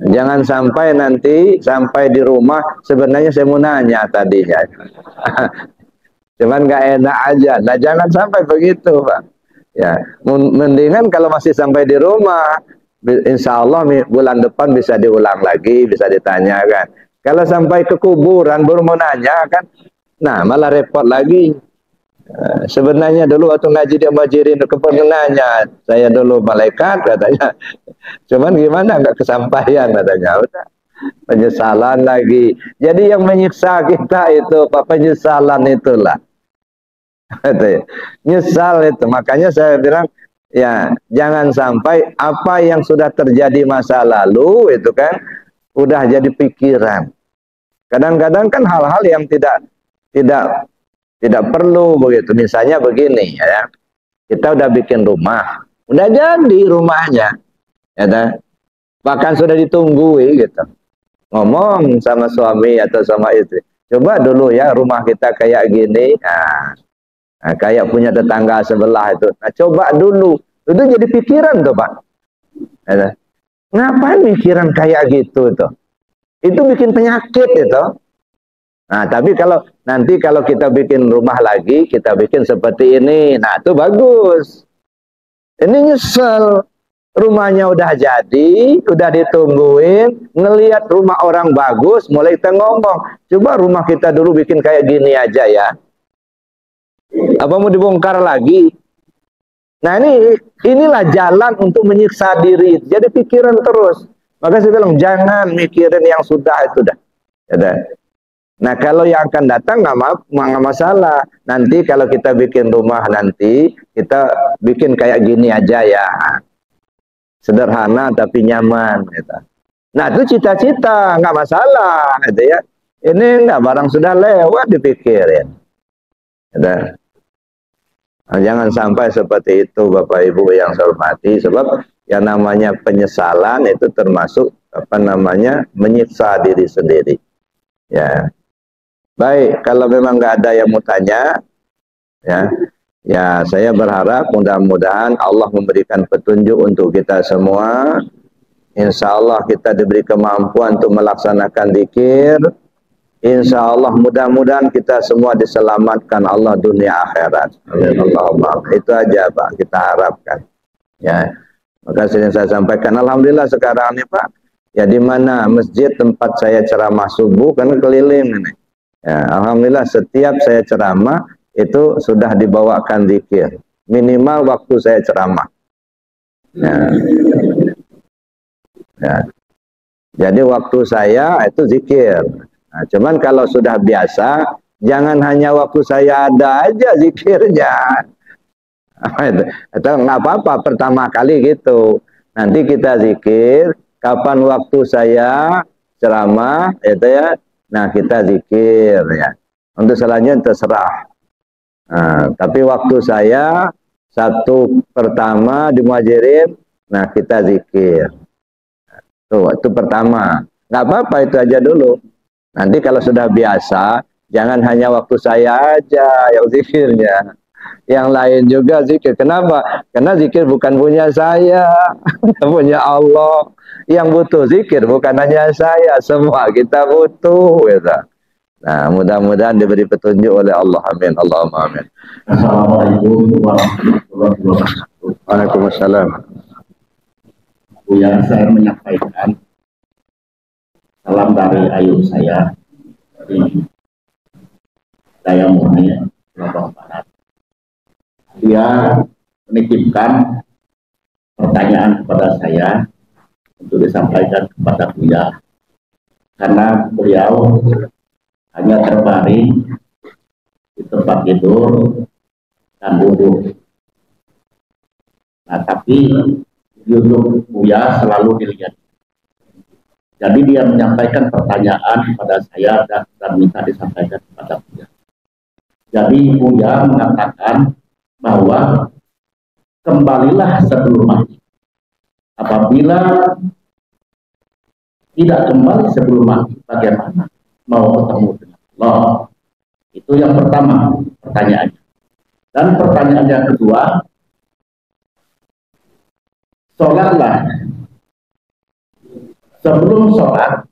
Jangan sampai nanti sampai di rumah sebenarnya saya mau nanya tadinya. Cuman nggak enak aja. Nah jangan sampai begitu, Pak. Ya, mendingan kalau masih sampai di rumah, insya Allah bulan depan bisa diulang lagi, bisa ditanyakan. Kalau sampai ke kuburan baru mau nanya kan, nah malah repot lagi. Sebenarnya dulu waktu ngaji di Majirin nanya, saya dulu malaikat katanya. Cuman gimana nggak kesampaian katanya. Udah penyesalan lagi. Jadi yang menyiksa kita itu Pak, penyesalan itulah. Nyesal itu. Makanya saya bilang ya jangan sampai apa yang sudah terjadi masa lalu itu kan udah jadi pikiran. Kadang-kadang kan hal-hal yang tidak perlu begitu. Misalnya begini ya, kita udah bikin rumah, udah jadi rumahnya, ya, bahkan sudah ditunggu gitu. Ngomong sama suami atau sama istri, coba dulu ya rumah kita kayak gini, nah, kayak punya tetangga sebelah itu. Nah, coba dulu, itu jadi pikiran tuh Pak. Ya, ngapain pikiran kayak gitu tuh? Itu bikin penyakit itu. Nah, tapi nanti kalau kita bikin rumah lagi, kita bikin seperti ini, nah itu bagus. Ini nyesel, rumahnya udah jadi, udah ditungguin, ngelihat rumah orang bagus, mulai kita ngomong, coba rumah kita dulu bikin kayak gini aja ya. Apa mau dibongkar lagi? Nah inilah jalan untuk menyiksa diri, jadi pikiran terus. Maka saya bilang jangan mikirin yang sudah itu dah. Nah kalau yang akan datang nggak masalah. Nanti kalau kita bikin rumah nanti kita bikin kayak gini aja ya, sederhana tapi nyaman. Gitu. Nah itu cita-cita nggak masalah, gitu ya. Ini nggak barang sudah lewat dipikirin. Gitu. Nah, jangan sampai seperti itu Bapak Ibu yang saya hormati, sebab yang namanya penyesalan itu termasuk menyiksa diri sendiri. Ya. Baik, kalau memang nggak ada yang mau tanya, ya saya berharap mudah-mudahan Allah memberikan petunjuk untuk kita semua. Insya Allah kita diberi kemampuan untuk melaksanakan zikir. Insya Allah mudah-mudahan kita semua diselamatkan Allah dunia akhirat. Amin Allahumma. Itu aja Pak kita harapkan. Ya, maka yang saya sampaikan. Alhamdulillah sekarang ini Pak, ya di mana masjid tempat saya ceramah subuh kan keliling ini. Ya, alhamdulillah setiap saya ceramah itu sudah dibawakan zikir. Minimal waktu saya ceramah. Ya. Jadi waktu saya itu zikir. Nah, cuman kalau sudah biasa, jangan hanya waktu saya ada aja zikirnya. Atau nggak apa-apa pertama kali gitu. Nanti kita zikir kapan waktu saya ceramah, itu ya. Nah kita zikir ya. Untuk selanjutnya terserah. Nah, tapi waktu saya satu pertama di Muhajirin, nah kita zikir. Tuh, itu pertama. Nggak apa-apa itu aja dulu. Nanti kalau sudah biasa, jangan hanya waktu saya aja yang zikirnya. Yang lain juga zikir. Kenapa? Karena zikir bukan punya saya, punya Allah. Yang butuh zikir bukan hanya saya, semua kita butuh. Gitu. Nah, mudah-mudahan diberi petunjuk oleh Allah. Amin. Allahumma amin. Assalamualaikum warahmatullahi wabarakatuh. Waalaikumsalam. Yang saya menyampaikan salam dari Ayu saya di Daya Murni, Lombok Barat. dia menitipkan pertanyaan kepada saya untuk disampaikan kepada Buya, karena beliau hanya terbaring di tempat tidur dan duduk. Nah, tapi YouTube Buya selalu dilihat. Jadi dia menyampaikan pertanyaan kepada saya dan minta disampaikan kepada Buya. Jadi Buya mengatakan bahwa kembalilah sebelum mati. Apabila tidak kembali sebelum mati, bagaimana mau ketemu dengan Allah? Itu yang pertama pertanyaannya. Dan pertanyaan yang kedua, sholatlah. Sebelum sholat,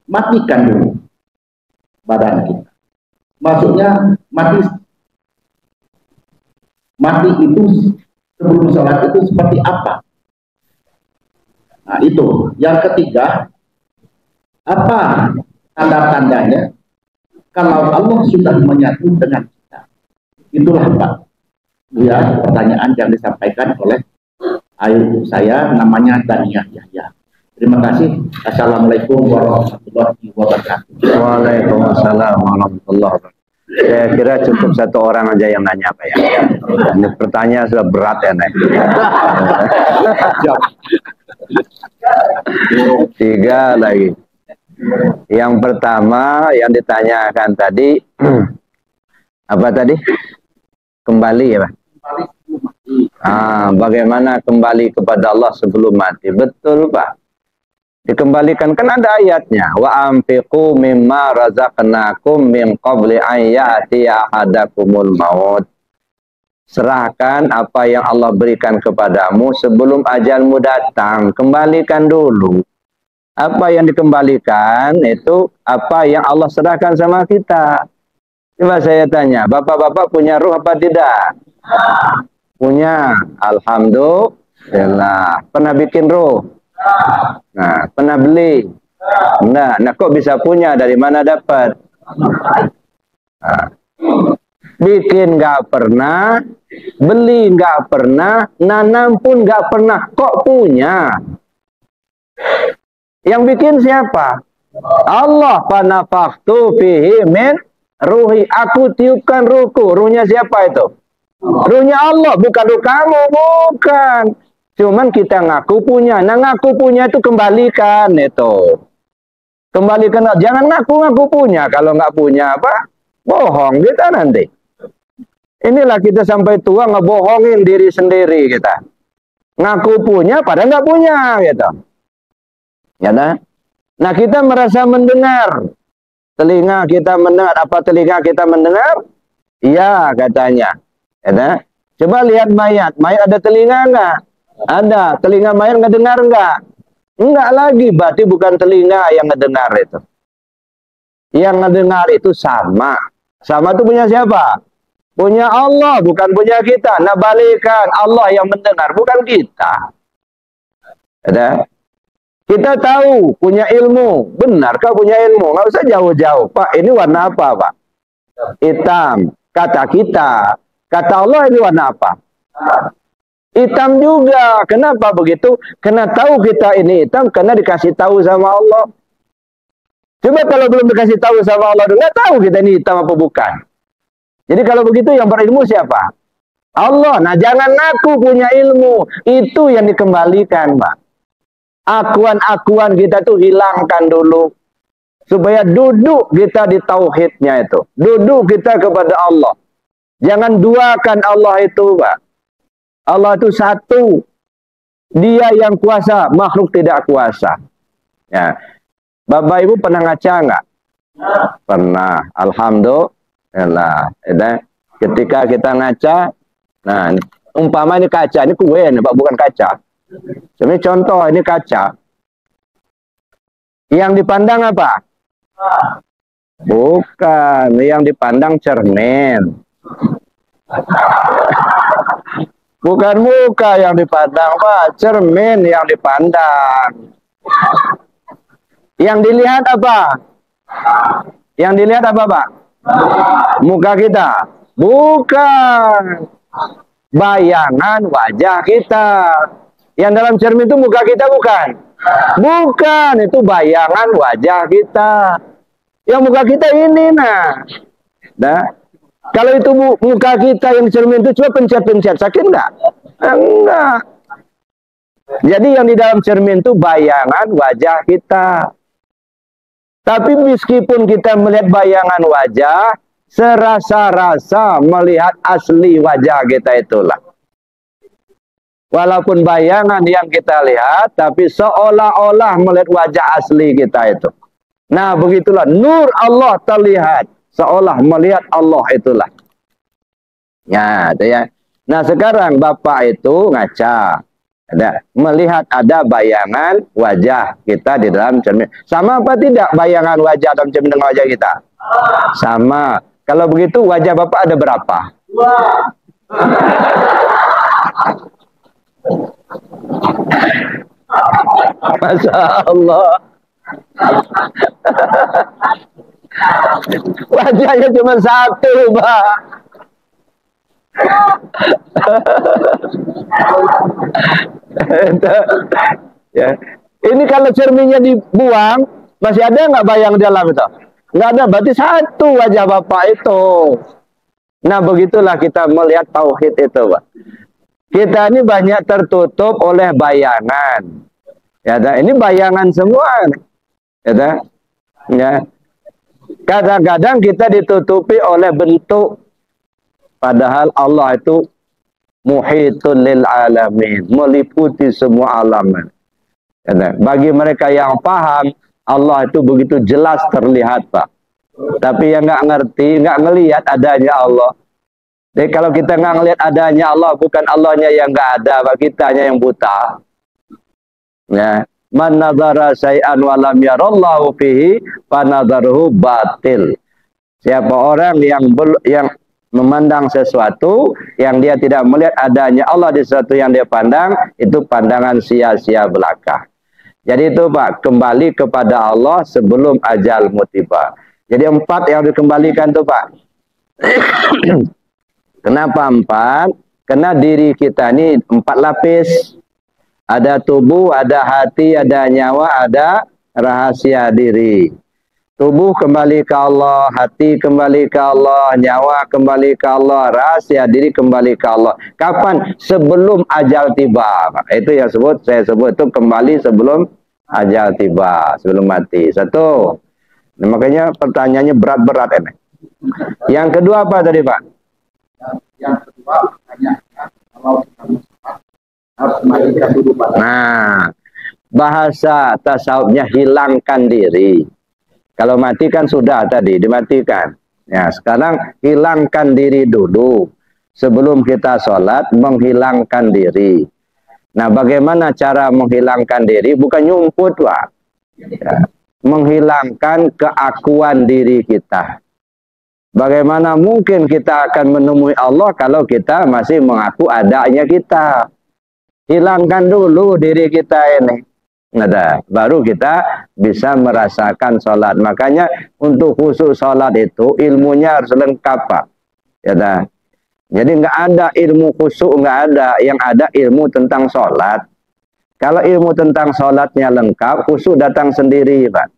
matikan dulu badan kita. Maksudnya mati itu sebelum sholat itu seperti apa? Nah itu. Yang ketiga, apa tanda-tandanya kalau Allah sudah menyatu dengan kita? Itulah Pak Buya pertanyaan yang disampaikan oleh ayu saya, namanya Daniyah Yahya. Terima kasih. Assalamualaikum warahmatullahi wabarakatuh. Waalaikumsalam warahmatullahi wabarakatuh. Saya kira cukup satu orang aja yang nanya Pak ya. Ini pertanyaan sudah berat ya Nek. 3 lagi. Yang pertama yang ditanyakan tadi apa tadi? Kembali ya Pak? Bagaimana kembali kepada Allah sebelum mati? Betul Pak. Dikembalikan, kan ada ayatnya, wa anfiqu mimma razaqnakum min qabli an ya'tiya ahadakumul maut. Serahkan apa yang Allah berikan kepadamu sebelum ajalmu datang. Kembalikan dulu. Apa yang dikembalikan itu apa yang Allah serahkan sama kita. Coba saya tanya, bapak-bapak punya ruh apa tidak? Punya. Alhamdulillah. Pernah bikin ruh? Nah, pernah beli? Enggak. Nah, kok bisa punya? Dari mana dapat? Nah, bikin nggak pernah, beli nggak pernah, nanam pun nggak pernah. Kok punya? Yang bikin siapa? Allah. Fanafaktu fihi min ruhi. Aku tiupkan ruhku. Ruhnya siapa itu? Ruhnya Allah, bukan ruh kamu, bukan. Cuman kita ngaku punya. Nah, ngaku punya itu kembalikan itu. Kembalikan. Jangan ngaku-ngaku punya. Kalau nggak punya apa? Bohong kita nanti. Inilah kita sampai tua ngebohongin diri sendiri kita. Ngaku punya padahal nggak punya gitu. Ya nah? Nah, kita merasa mendengar. Telinga kita mendengar. Apa telinga kita mendengar? Iya katanya. Ya nah? Coba lihat mayat. Mayat ada telinga nggak? Ada. Telinga mayat ngedengar nggak? Enggak lagi. Berarti bukan telinga yang ngedengar itu. Yang ngedengar itu sama. Sama itu punya siapa? Punya Allah, bukan punya kita. Nah, balikan. Allah yang mendengar, bukan kita. Ada? Kita tahu, punya ilmu. Benarkah punya ilmu? Nggak usah jauh-jauh. Pak, ini warna apa, Pak? Hitam. Kata kita. Kata Allah, ini warna apa? Hitam juga. Kenapa begitu? Karena tahu kita ini hitam, karena dikasih tahu sama Allah. Coba kalau belum dikasih tahu sama Allah, nggak tahu kita ini hitam apa bukan. Jadi kalau begitu yang berilmu siapa? Allah. Nah, jangan aku punya ilmu. Itu yang dikembalikan, Pak. Akuan-akuan kita tuh hilangkan dulu. Supaya duduk kita di tauhidnya itu. Duduk kita kepada Allah. Jangan duakan Allah itu, Pak. Allah itu satu. Dia yang kuasa, makhluk tidak kuasa. Ya. Bapak Ibu pernah ngaca nggak? Pernah. Alhamdulillah. Ketika kita ngaca, nah umpama ini kaca, ini kue nih Pak, bukan kaca. Ini contoh, ini kaca. Yang dipandang apa? Bukan, yang dipandang cermin. Bukan muka yang dipandang, Pak. Cermin yang dipandang. Yang dilihat apa? Yang dilihat apa, Pak? Muka kita. Bukan. bayangan wajah kita. Yang dalam cermin itu muka kita bukan? Bukan, itu bayangan wajah kita. Yang muka kita ini, nah. Kalau itu muka kita yang cermin itu coba pencet-pencet, sakit nggak? Enggak. Jadi yang di dalam cermin itu bayangan wajah kita. Tapi meskipun kita melihat bayangan wajah, serasa-rasa melihat asli wajah kita itulah. Walaupun bayangan yang kita lihat, tapi seolah-olah melihat wajah asli kita itu. Nah, begitulah nur Allah terlihat, seolah melihat Allah itulah. Ya, itu ya. Nah, sekarang Bapak itu ngaca, melihat ada bayangan wajah kita di dalam cermin. Sama apa tidak bayangan wajah dalam cermin dengan wajah kita? Sama. Kalau begitu wajah Bapak ada berapa? Masya Allah. Wajahnya cuma satu, Pak. Ya. Ini kalau cerminnya dibuang, masih ada nggak bayang dalam itu? Nggak ada, berarti satu wajah Bapak itu. Nah, begitulah kita melihat tauhid itu, Pak. Kita ini banyak tertutup oleh bayangan. Ya, ini bayangan semua. Ya, ya. Kadang-kadang kita ditutupi oleh bentuk. Padahal Allah itu muhitul lil alamin, meliputi semua alam. Ya, bagi mereka yang paham, Allah itu begitu jelas terlihat, Pak. Tapi yang nggak ngerti, nggak ngelihat adanya Allah. Jadi kalau kita nggak ngelihat adanya Allah, bukan Allahnya yang nggak ada, Pak, kitanya yang buta. Ya, man nadhara syai'an wa lam yarallahu fihi fa nadharuhu batil. Siapa orang yang memandang sesuatu yang dia tidak melihat adanya Allah di sesuatu yang dia pandang, itu pandangan sia-sia belaka. Jadi itu, Pak, kembali kepada Allah sebelum ajalmu tiba. Jadi 4 yang dikembalikan tuh, Pak. Kenapa 4? Karena diri kita ini 4 lapis. Ada tubuh, ada hati, ada nyawa, ada rahasia diri. Tubuh kembali ke Allah, hati kembali ke Allah, nyawa kembali ke Allah, rahasia diri kembali ke Allah. Kapan? Sebelum ajal tiba. Itu yang saya sebut itu kembali sebelum ajal tiba, sebelum mati. Satu. Nah, makanya pertanyaannya berat-berat ini. Yang kedua apa tadi, Pak? Yang kedua pertanyaannya, kalau kita harus matikan dulu, Pak. Nah, bahasa tasawufnya hilangkan diri. Kalau mati kan sudah tadi dimatikan. Ya, sekarang hilangkan diri dulu. Sebelum kita sholat, menghilangkan diri. Nah, bagaimana cara menghilangkan diri? Bukan nyumput, Pak. Ya, menghilangkan keakuan diri kita. Bagaimana mungkin kita akan menemui Allah kalau kita masih mengaku adanya kita? Hilangkan dulu diri kita ini. Nah, baru kita bisa merasakan sholat. Makanya untuk khusus sholat itu ilmunya harus lengkap, Pak. Ya, dah. Jadi nggak ada ilmu khusyuk, nggak ada. Yang ada ilmu tentang sholat. Kalau ilmu tentang sholatnya lengkap, khusyuk datang sendiri, Pak.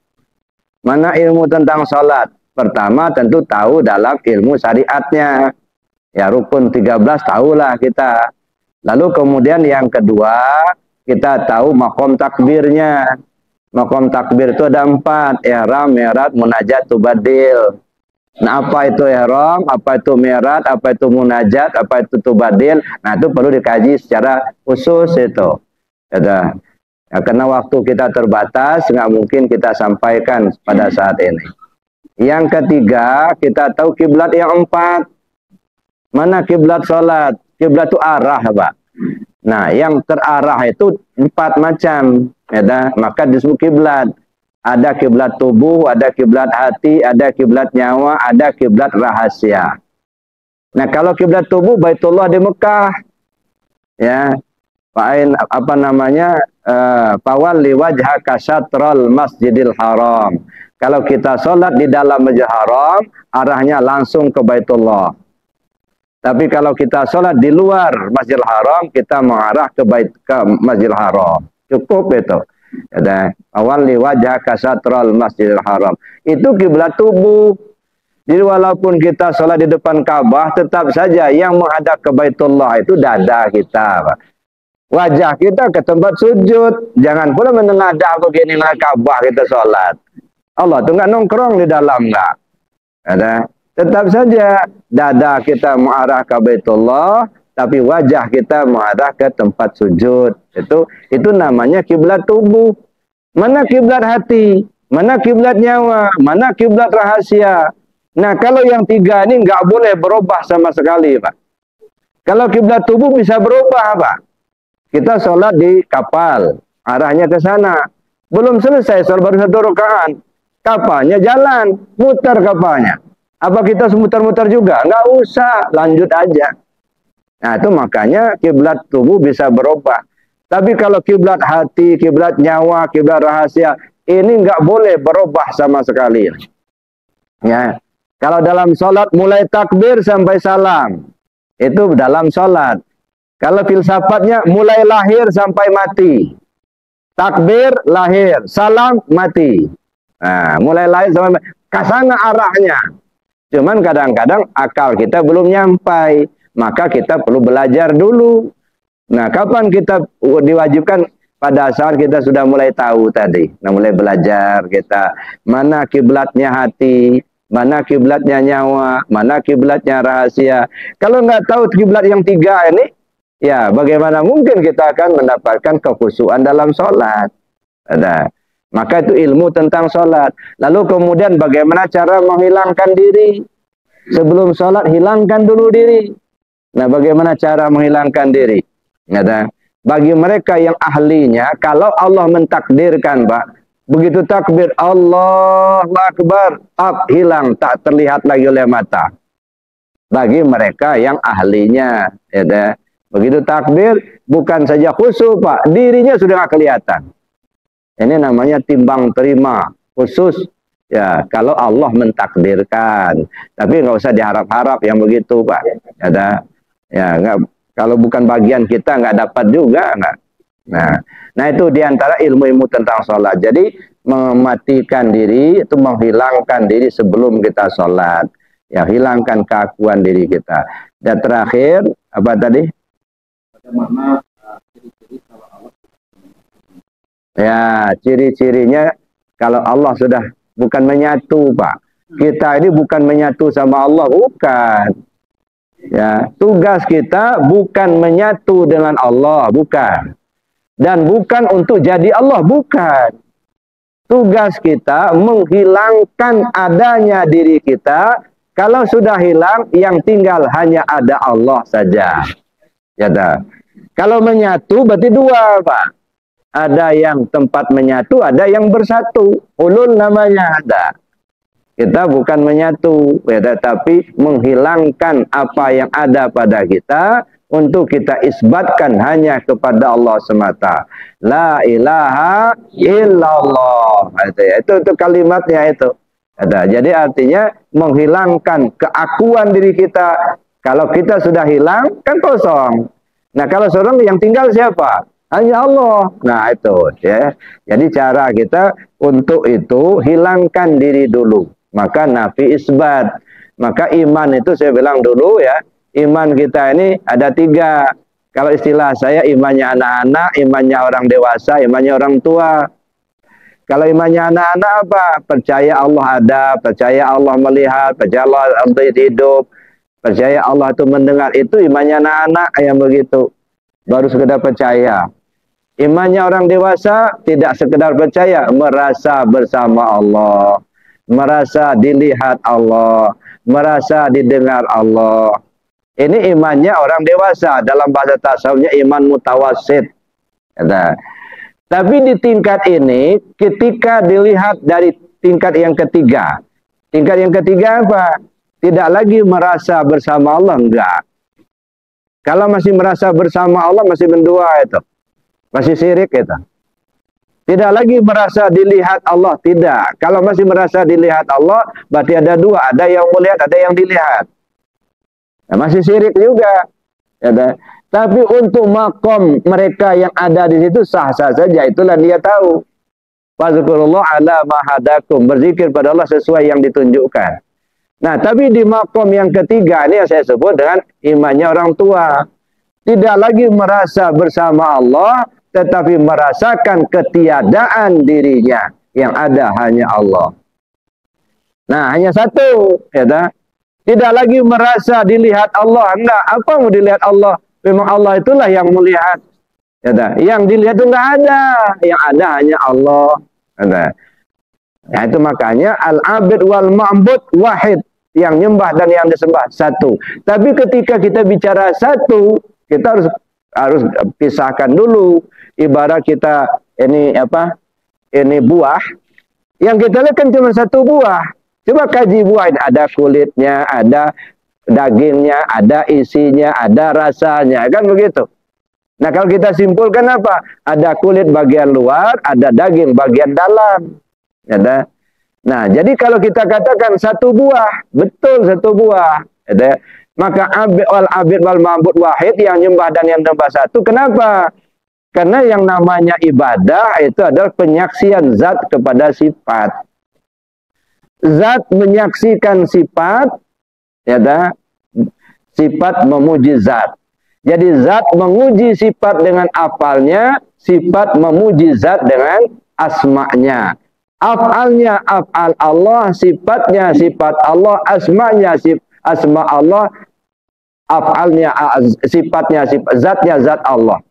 Mana ilmu tentang sholat? Pertama tentu tahu dalam ilmu syariatnya. Ya, rukun 13 tahulah kita. Lalu kemudian yang kedua, kita tahu makom takbirnya. Makom takbir itu ada 4. Ihram, mi'raj, munajat, tubadil. Nah, apa itu ihram, apa itu mi'raj, apa itu munajat, apa itu tubadil. Nah, itu perlu dikaji secara khusus itu. Ya, karena waktu kita terbatas, nggak mungkin kita sampaikan pada saat ini. Yang ketiga, kita tahu kiblat yang 4. Mana kiblat sholat? Kiblat itu arah, Pak. Nah, yang terarah itu 4 macam. Ya, maka disebut kiblat. Ada kiblat tubuh, ada kiblat hati, ada kiblat nyawa, ada kiblat rahasia. Nah, kalau kiblat tubuh, Baitullah di Mekah. Ya, apa namanya? Fawalli wajhaka syatral Masjidil Haram. Kalau kita sholat di dalam Masjidil Haram, arahnya langsung ke Baitullah. Tapi kalau kita sholat di luar Masjidil Haram, kita mengarah ke Masjidil Haram. Cukup itu. Ada awal wajah kasatral Masjidil Haram. Itu kiblat tubuh. Jadi walaupun kita sholat di depan Ka'bah, tetap saja yang menghadap ke Baitullah itu dada kita, Pak. Wajah kita ke tempat sujud. Jangan pula menengadah begini dengan Ka'bah kita sholat. Allah itu nggak nongkrong di dalam, nggak. Ada. Tetap saja dada kita mengarah ke Baitullah, tapi wajah kita mengarah ke tempat sujud. Itu namanya kiblat tubuh. Mana kiblat hati? Mana kiblat nyawa? Mana kiblat rahasia? Nah, kalau yang tiga ini nggak boleh berubah sama sekali, Pak. Kalau kiblat tubuh bisa berubah, Pak. Kita sholat di kapal, arahnya ke sana. Belum selesai, sholat baru 1 rakaat. Kapalnya jalan, muter kapalnya. Apa kita semutar-mutar juga? Nggak usah, lanjut aja. Nah, itu makanya kiblat tubuh bisa berubah. Tapi kalau kiblat hati, kiblat nyawa, kiblat rahasia, ini nggak boleh berubah sama sekali. Ya. Kalau dalam sholat mulai takbir sampai salam, itu dalam sholat. Kalau filsafatnya mulai lahir sampai mati. Takbir, lahir. Salam, mati. Nah, mulai lahir sampai mati. Kesana arahnya. Cuman kadang-kadang akal kita belum nyampai. Maka kita perlu belajar dulu. Nah, kapan kita diwajibkan? Pada saat kita sudah mulai tahu tadi. Nah, mulai belajar kita. Mana kiblatnya hati, mana kiblatnya nyawa, mana kiblatnya rahasia. Kalau nggak tahu kiblat yang tiga ini, ya bagaimana mungkin kita akan mendapatkan kekhusyuan dalam sholat. Ada. Maka itu ilmu tentang sholat. Lalu kemudian bagaimana cara menghilangkan diri. Sebelum sholat hilangkan dulu diri. Nah, bagaimana cara menghilangkan diri? Ada. Bagi mereka yang ahlinya, kalau Allah mentakdirkan, Pak, begitu takbir Allahu Akbar, hilang, tak terlihat lagi oleh mata. Bagi mereka yang ahlinya, ya, begitu takbir, bukan saja khusyuk, Pak, dirinya sudah nggak kelihatan. Ini namanya timbang terima khusus, ya, kalau Allah mentakdirkan. Tapi nggak usah diharap-harap yang begitu, Pak. Ada, ya, nggak. Kalau bukan bagian kita nggak dapat juga, nggak. Nah itu diantara ilmu-ilmu tentang sholat. Jadi mematikan diri itu menghilangkan diri sebelum kita sholat. Ya, hilangkan keakuan diri kita. Dan terakhir apa tadi? Bagaimana ciri-ciri kalau Allah? Ya, ciri-cirinya kalau Allah sudah bukan menyatu, Pak. Kita ini bukan menyatu sama Allah, bukan. Ya, tugas kita bukan menyatu dengan Allah, bukan. Dan bukan untuk jadi Allah, bukan. Tugas kita menghilangkan adanya diri kita. Kalau sudah hilang, yang tinggal hanya ada Allah saja. Ya, kalau menyatu berarti dua, Pak. Ada yang tempat menyatu, ada yang bersatu. Ulul namanya ada. Kita bukan menyatu, ya, tetapi menghilangkan apa yang ada pada kita untuk kita isbatkan hanya kepada Allah semata. La ilaha illallah. Itu kalimatnya itu. Jadi artinya menghilangkan keakuan diri kita. Kalau kita sudah hilang, kan kosong. Nah, kalau seorang yang tinggal siapa? Hanya Allah. Nah, itu ya. Jadi cara kita untuk itu hilangkan diri dulu. Maka nafi isbat. Maka iman itu saya bilang dulu ya. Iman kita ini ada 3. Kalau istilah saya imannya anak-anak, imannya orang dewasa, imannya orang tua. Kalau imannya anak-anak apa? Percaya Allah ada, percaya Allah melihat, percaya Allah hidup, percaya Allah itu mendengar. Itu imannya anak-anak yang begitu. Baru sekedar percaya. Imannya orang dewasa tidak sekedar percaya, merasa bersama Allah, merasa dilihat Allah, merasa didengar Allah. Ini imannya orang dewasa. Dalam bahasa tasawufnya iman mutawassit. Tapi di tingkat ini, ketika dilihat dari tingkat yang ketiga. Tingkat yang ketiga apa? Tidak lagi merasa bersama Allah, enggak. Kalau masih merasa bersama Allah, masih mendua itu. Masih syirik itu. Tidak lagi merasa dilihat Allah, tidak. Kalau masih merasa dilihat Allah, berarti ada 2. Ada yang melihat, ada yang dilihat. Nah, masih syirik juga. Ya, tapi untuk makom mereka yang ada di situ sah-sah saja, itulah dia tahu. Fazkurullah ala mahadakum, berzikir pada Allah sesuai yang ditunjukkan. Nah, tapi di makom yang ketiga ini yang saya sebut dengan imannya orang tua. Tidak lagi merasa bersama Allah, tetapi merasakan ketiadaan dirinya. Yang ada hanya Allah. Nah, hanya satu. Ya, tidak lagi merasa dilihat Allah. Enggak, apa mau dilihat Allah? Memang Allah itulah yang melihat. Ya, yang dilihat itu enggak ada. Yang ada hanya Allah. Ya, nah, itu makanya al-abid wal ma'bud wahid. Yang nyembah dan yang disembah satu. Tapi ketika kita bicara satu, kita harus pisahkan dulu. Ibarat kita ini apa? Ini buah. Yang kita lihat kan cuma satu buah. Coba kaji buah ini, ada kulitnya, ada dagingnya, ada isinya, ada rasanya, kan begitu. Nah, kalau kita simpulkan apa? Ada kulit bagian luar, ada daging bagian dalam. Ya, nah, jadi kalau kita katakan satu buah, betul satu buah. Ya, maka abid wal ma'bud wahid, yang nyembah dan yang nyembah satu. Kenapa? Karena yang namanya ibadah itu adalah penyaksian zat kepada sifat. Zat menyaksikan sifat, ya, sifat memuji zat. Jadi zat menguji sifat dengan afalnya, sifat memuji zat dengan asma'nya. Af'alnya af'al Allah, sifatnya sifat Allah, asma'nya asma Allah, af'alnya sifatnya zatnya zat Allah.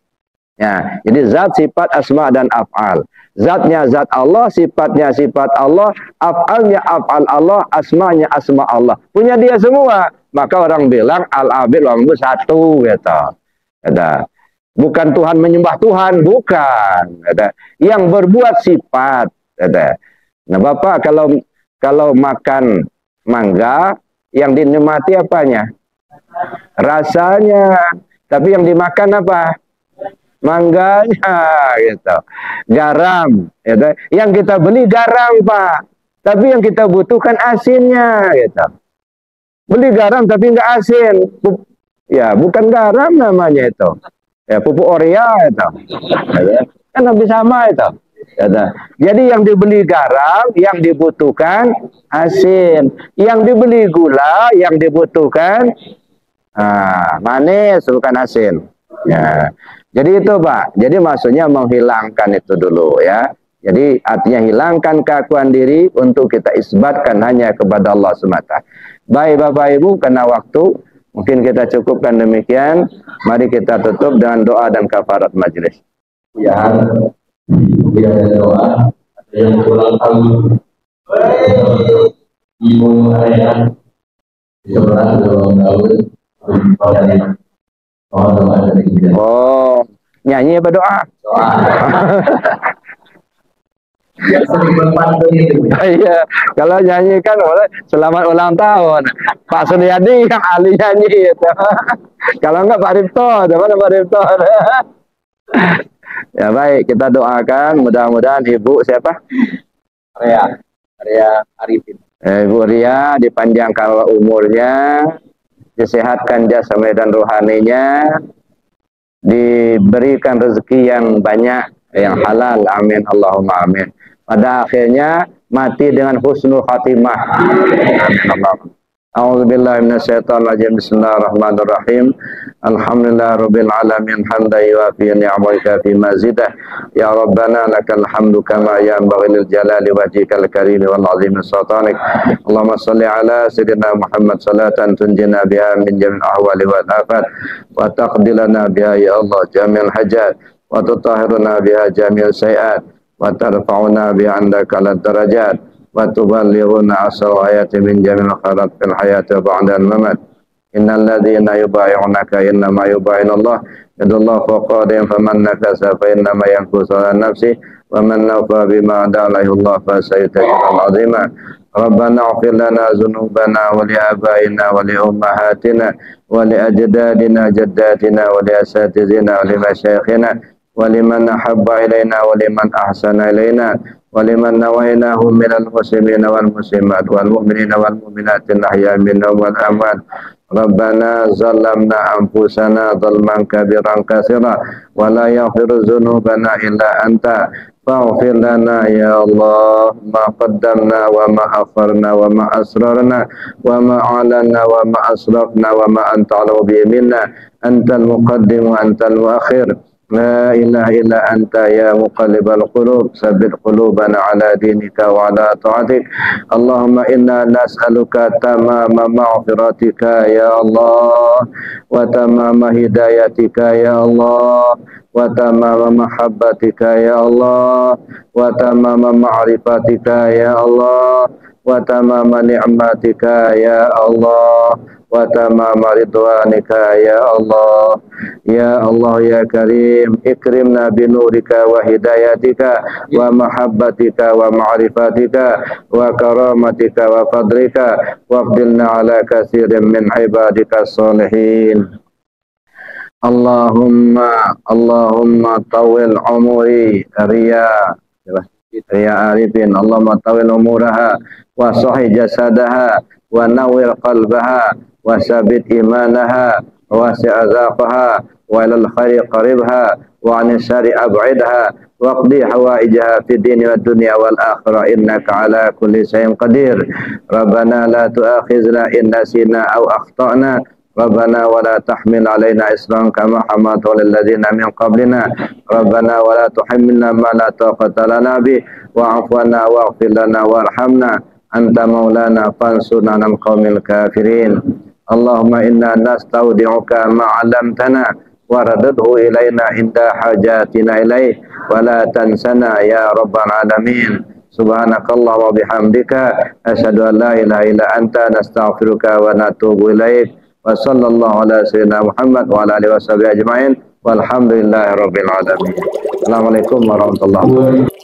Ya, jadi zat, sifat, asma dan af'al. Zatnya zat Allah, sifatnya sifat Allah, af'alnya af'al Allah, asmanya asma Allah. Punya dia semua. Maka orang bilang al-abid wal ma'bud satu, gitu. Bukan Tuhan menyembah Tuhan, bukan. Yang berbuat sifat. Nah, Bapak kalau makan mangga, yang dinikmati apanya? Rasanya. Tapi yang dimakan apa? Mangganya, gitu. Garam, gitu. Yang kita beli garam, Pak. Tapi yang kita butuhkan asinnya, gitu. Beli garam tapi nggak asin. Ya, bukan garam namanya itu. Ya, pupuk urea itu. Kan lebih sama itu. Gitu. Jadi yang dibeli garam, yang dibutuhkan asin. Yang dibeli gula, yang dibutuhkan manis, bukan asin. Ya. Jadi itu, Pak. Jadi maksudnya menghilangkan itu dulu, ya. Jadi artinya hilangkan keakuan diri untuk kita isbatkan hanya kepada Allah semata. Baik Bapak Ibu, karena waktu mungkin kita cukupkan demikian. Mari kita tutup dengan doa dan kafarat majelis. Ya, ada doa, ada yang ulang tahun. Ibu saya di sebelah ulang tahun. Oh, nyanyi apa doa? Doa. Ya, sering berpantun itu. Iya, kalau nyanyi kan boleh selamat ulang tahun. Pak Suryadi yang ahli nyanyi itu. Kalau enggak Pak Ripto, mana Pak Ripto? Ya baik, kita doakan mudah-mudahan Ibu siapa? Ria Arifin. Ibu Ria dipanjangkan umurnya, disehatkan jasmani dan rohaninya, diberikan rezeki yang banyak, yang halal, amin, Allahumma amin. Pada akhirnya mati dengan husnul khatimah. A'udzubillahi minasyaitonirrajim. Bismillahirrahmanirrahim. Alhamdulillahirabbil alamin hamdan yuwafi ni'amaka fi mazidah. Ya Rabbana lakal hamdu kama yanbaghi lil jalali wajhikal karim wal azim sultanik. Allahumma shalli ala sayyidina Muhammad salatan tunjina biha min jami'il ahwali wal afat wa taqdilana biha ya Allah jami'al hajat wa tutahhiruna biha jami'al sayiat wa tarfa'una bi 'indaka lad darajat wa tuballighuna asal ayati min jamil khairat fil hayati ba'da al mamat. Innal ladzina yubay'unaka innama yubay'unallah yadullahu fawqa aydihim faman nakasa fa innama yankusu 'ala nafsi wa man nafa bima da'alahu Allah fa sayutajirul 'azima. Rabbana ighfir lana dzunubana wa li abaina wa li ummahatina wa li ajdadina jaddatina wa li asatizina wa li masyayikhina ولمن أحب إلينا ولمن أحسن إلينا ولمن نويناه من المسلمين والمسلمات والمؤمنين والمؤمنات الأحياء منهم والأموات Rabbana zalamna anfusana zalman kabiran katsira wa la yaghfiru dzunubana illa anta faghfir lana ya Allah ma qaddamna wa ma akharna wa ma asrarna wa ma a'lanna wa ma asrafna wa ma anta a'lamu bihi minna antal muqaddim wa antal muakhir. La ilaha illa anta ya muqallibal qulub sabbit qulubana ala dinika wa ala ta'atik. Allahumma inna nas'aluka tamama maghfiratika ya Allah wa tamama hidayatika ya Allah wa tamama mahabbatika ya Allah wa tamama ma'rifatika ya Allah wa tamama ni'matika ya Allah wa tamama ridwanika ya Allah. Ya Allah ya Karim, ikrimna binurika wa hidayatika wa mahabbatika wa ma'rifatika wa karamatika wa fadlika wafdilna ala katsirin min ibadika salihin. Allahumma tawil umuri riya arifin. Allahumma tawil umuraha wa sahih jasadaha wa nawwir qalbaha wa sabit imanaha wa si'azaqaha wa ilal khairi qaribha wa anil syari ab'idha wa qdi hawaijaha fid dini wad dunya wal akhirah innaka ala kulli syai'in qadir. Rabbana la tu'akhizna in nasina aw akhtana Rabbana wa la tahmil alaina isran kama hamaltahu alal ladzina min qablina Rabbana wa la tuhammilna ma la taqata lana bi wa'fu anna waghfir lana warhamna anta maulana fansurna 'alal qaumil kafirin. Allahumma inna nastaudi'uka ma 'allamtana waradudhu ilaina inda hajatina ilaih wa la tansana ya rabbal alamin. Subhanakallah wa bihamdika asyhadu an la ilaha illa anta nastaghfiruka wa natubu ilaik. Wa sallallahu ala sayyidina Muhammad wa ala alihi washabihi ajmain walhamdulillahi rabbil alamin. Assalamualaikum warahmatullahi wabarakatuh.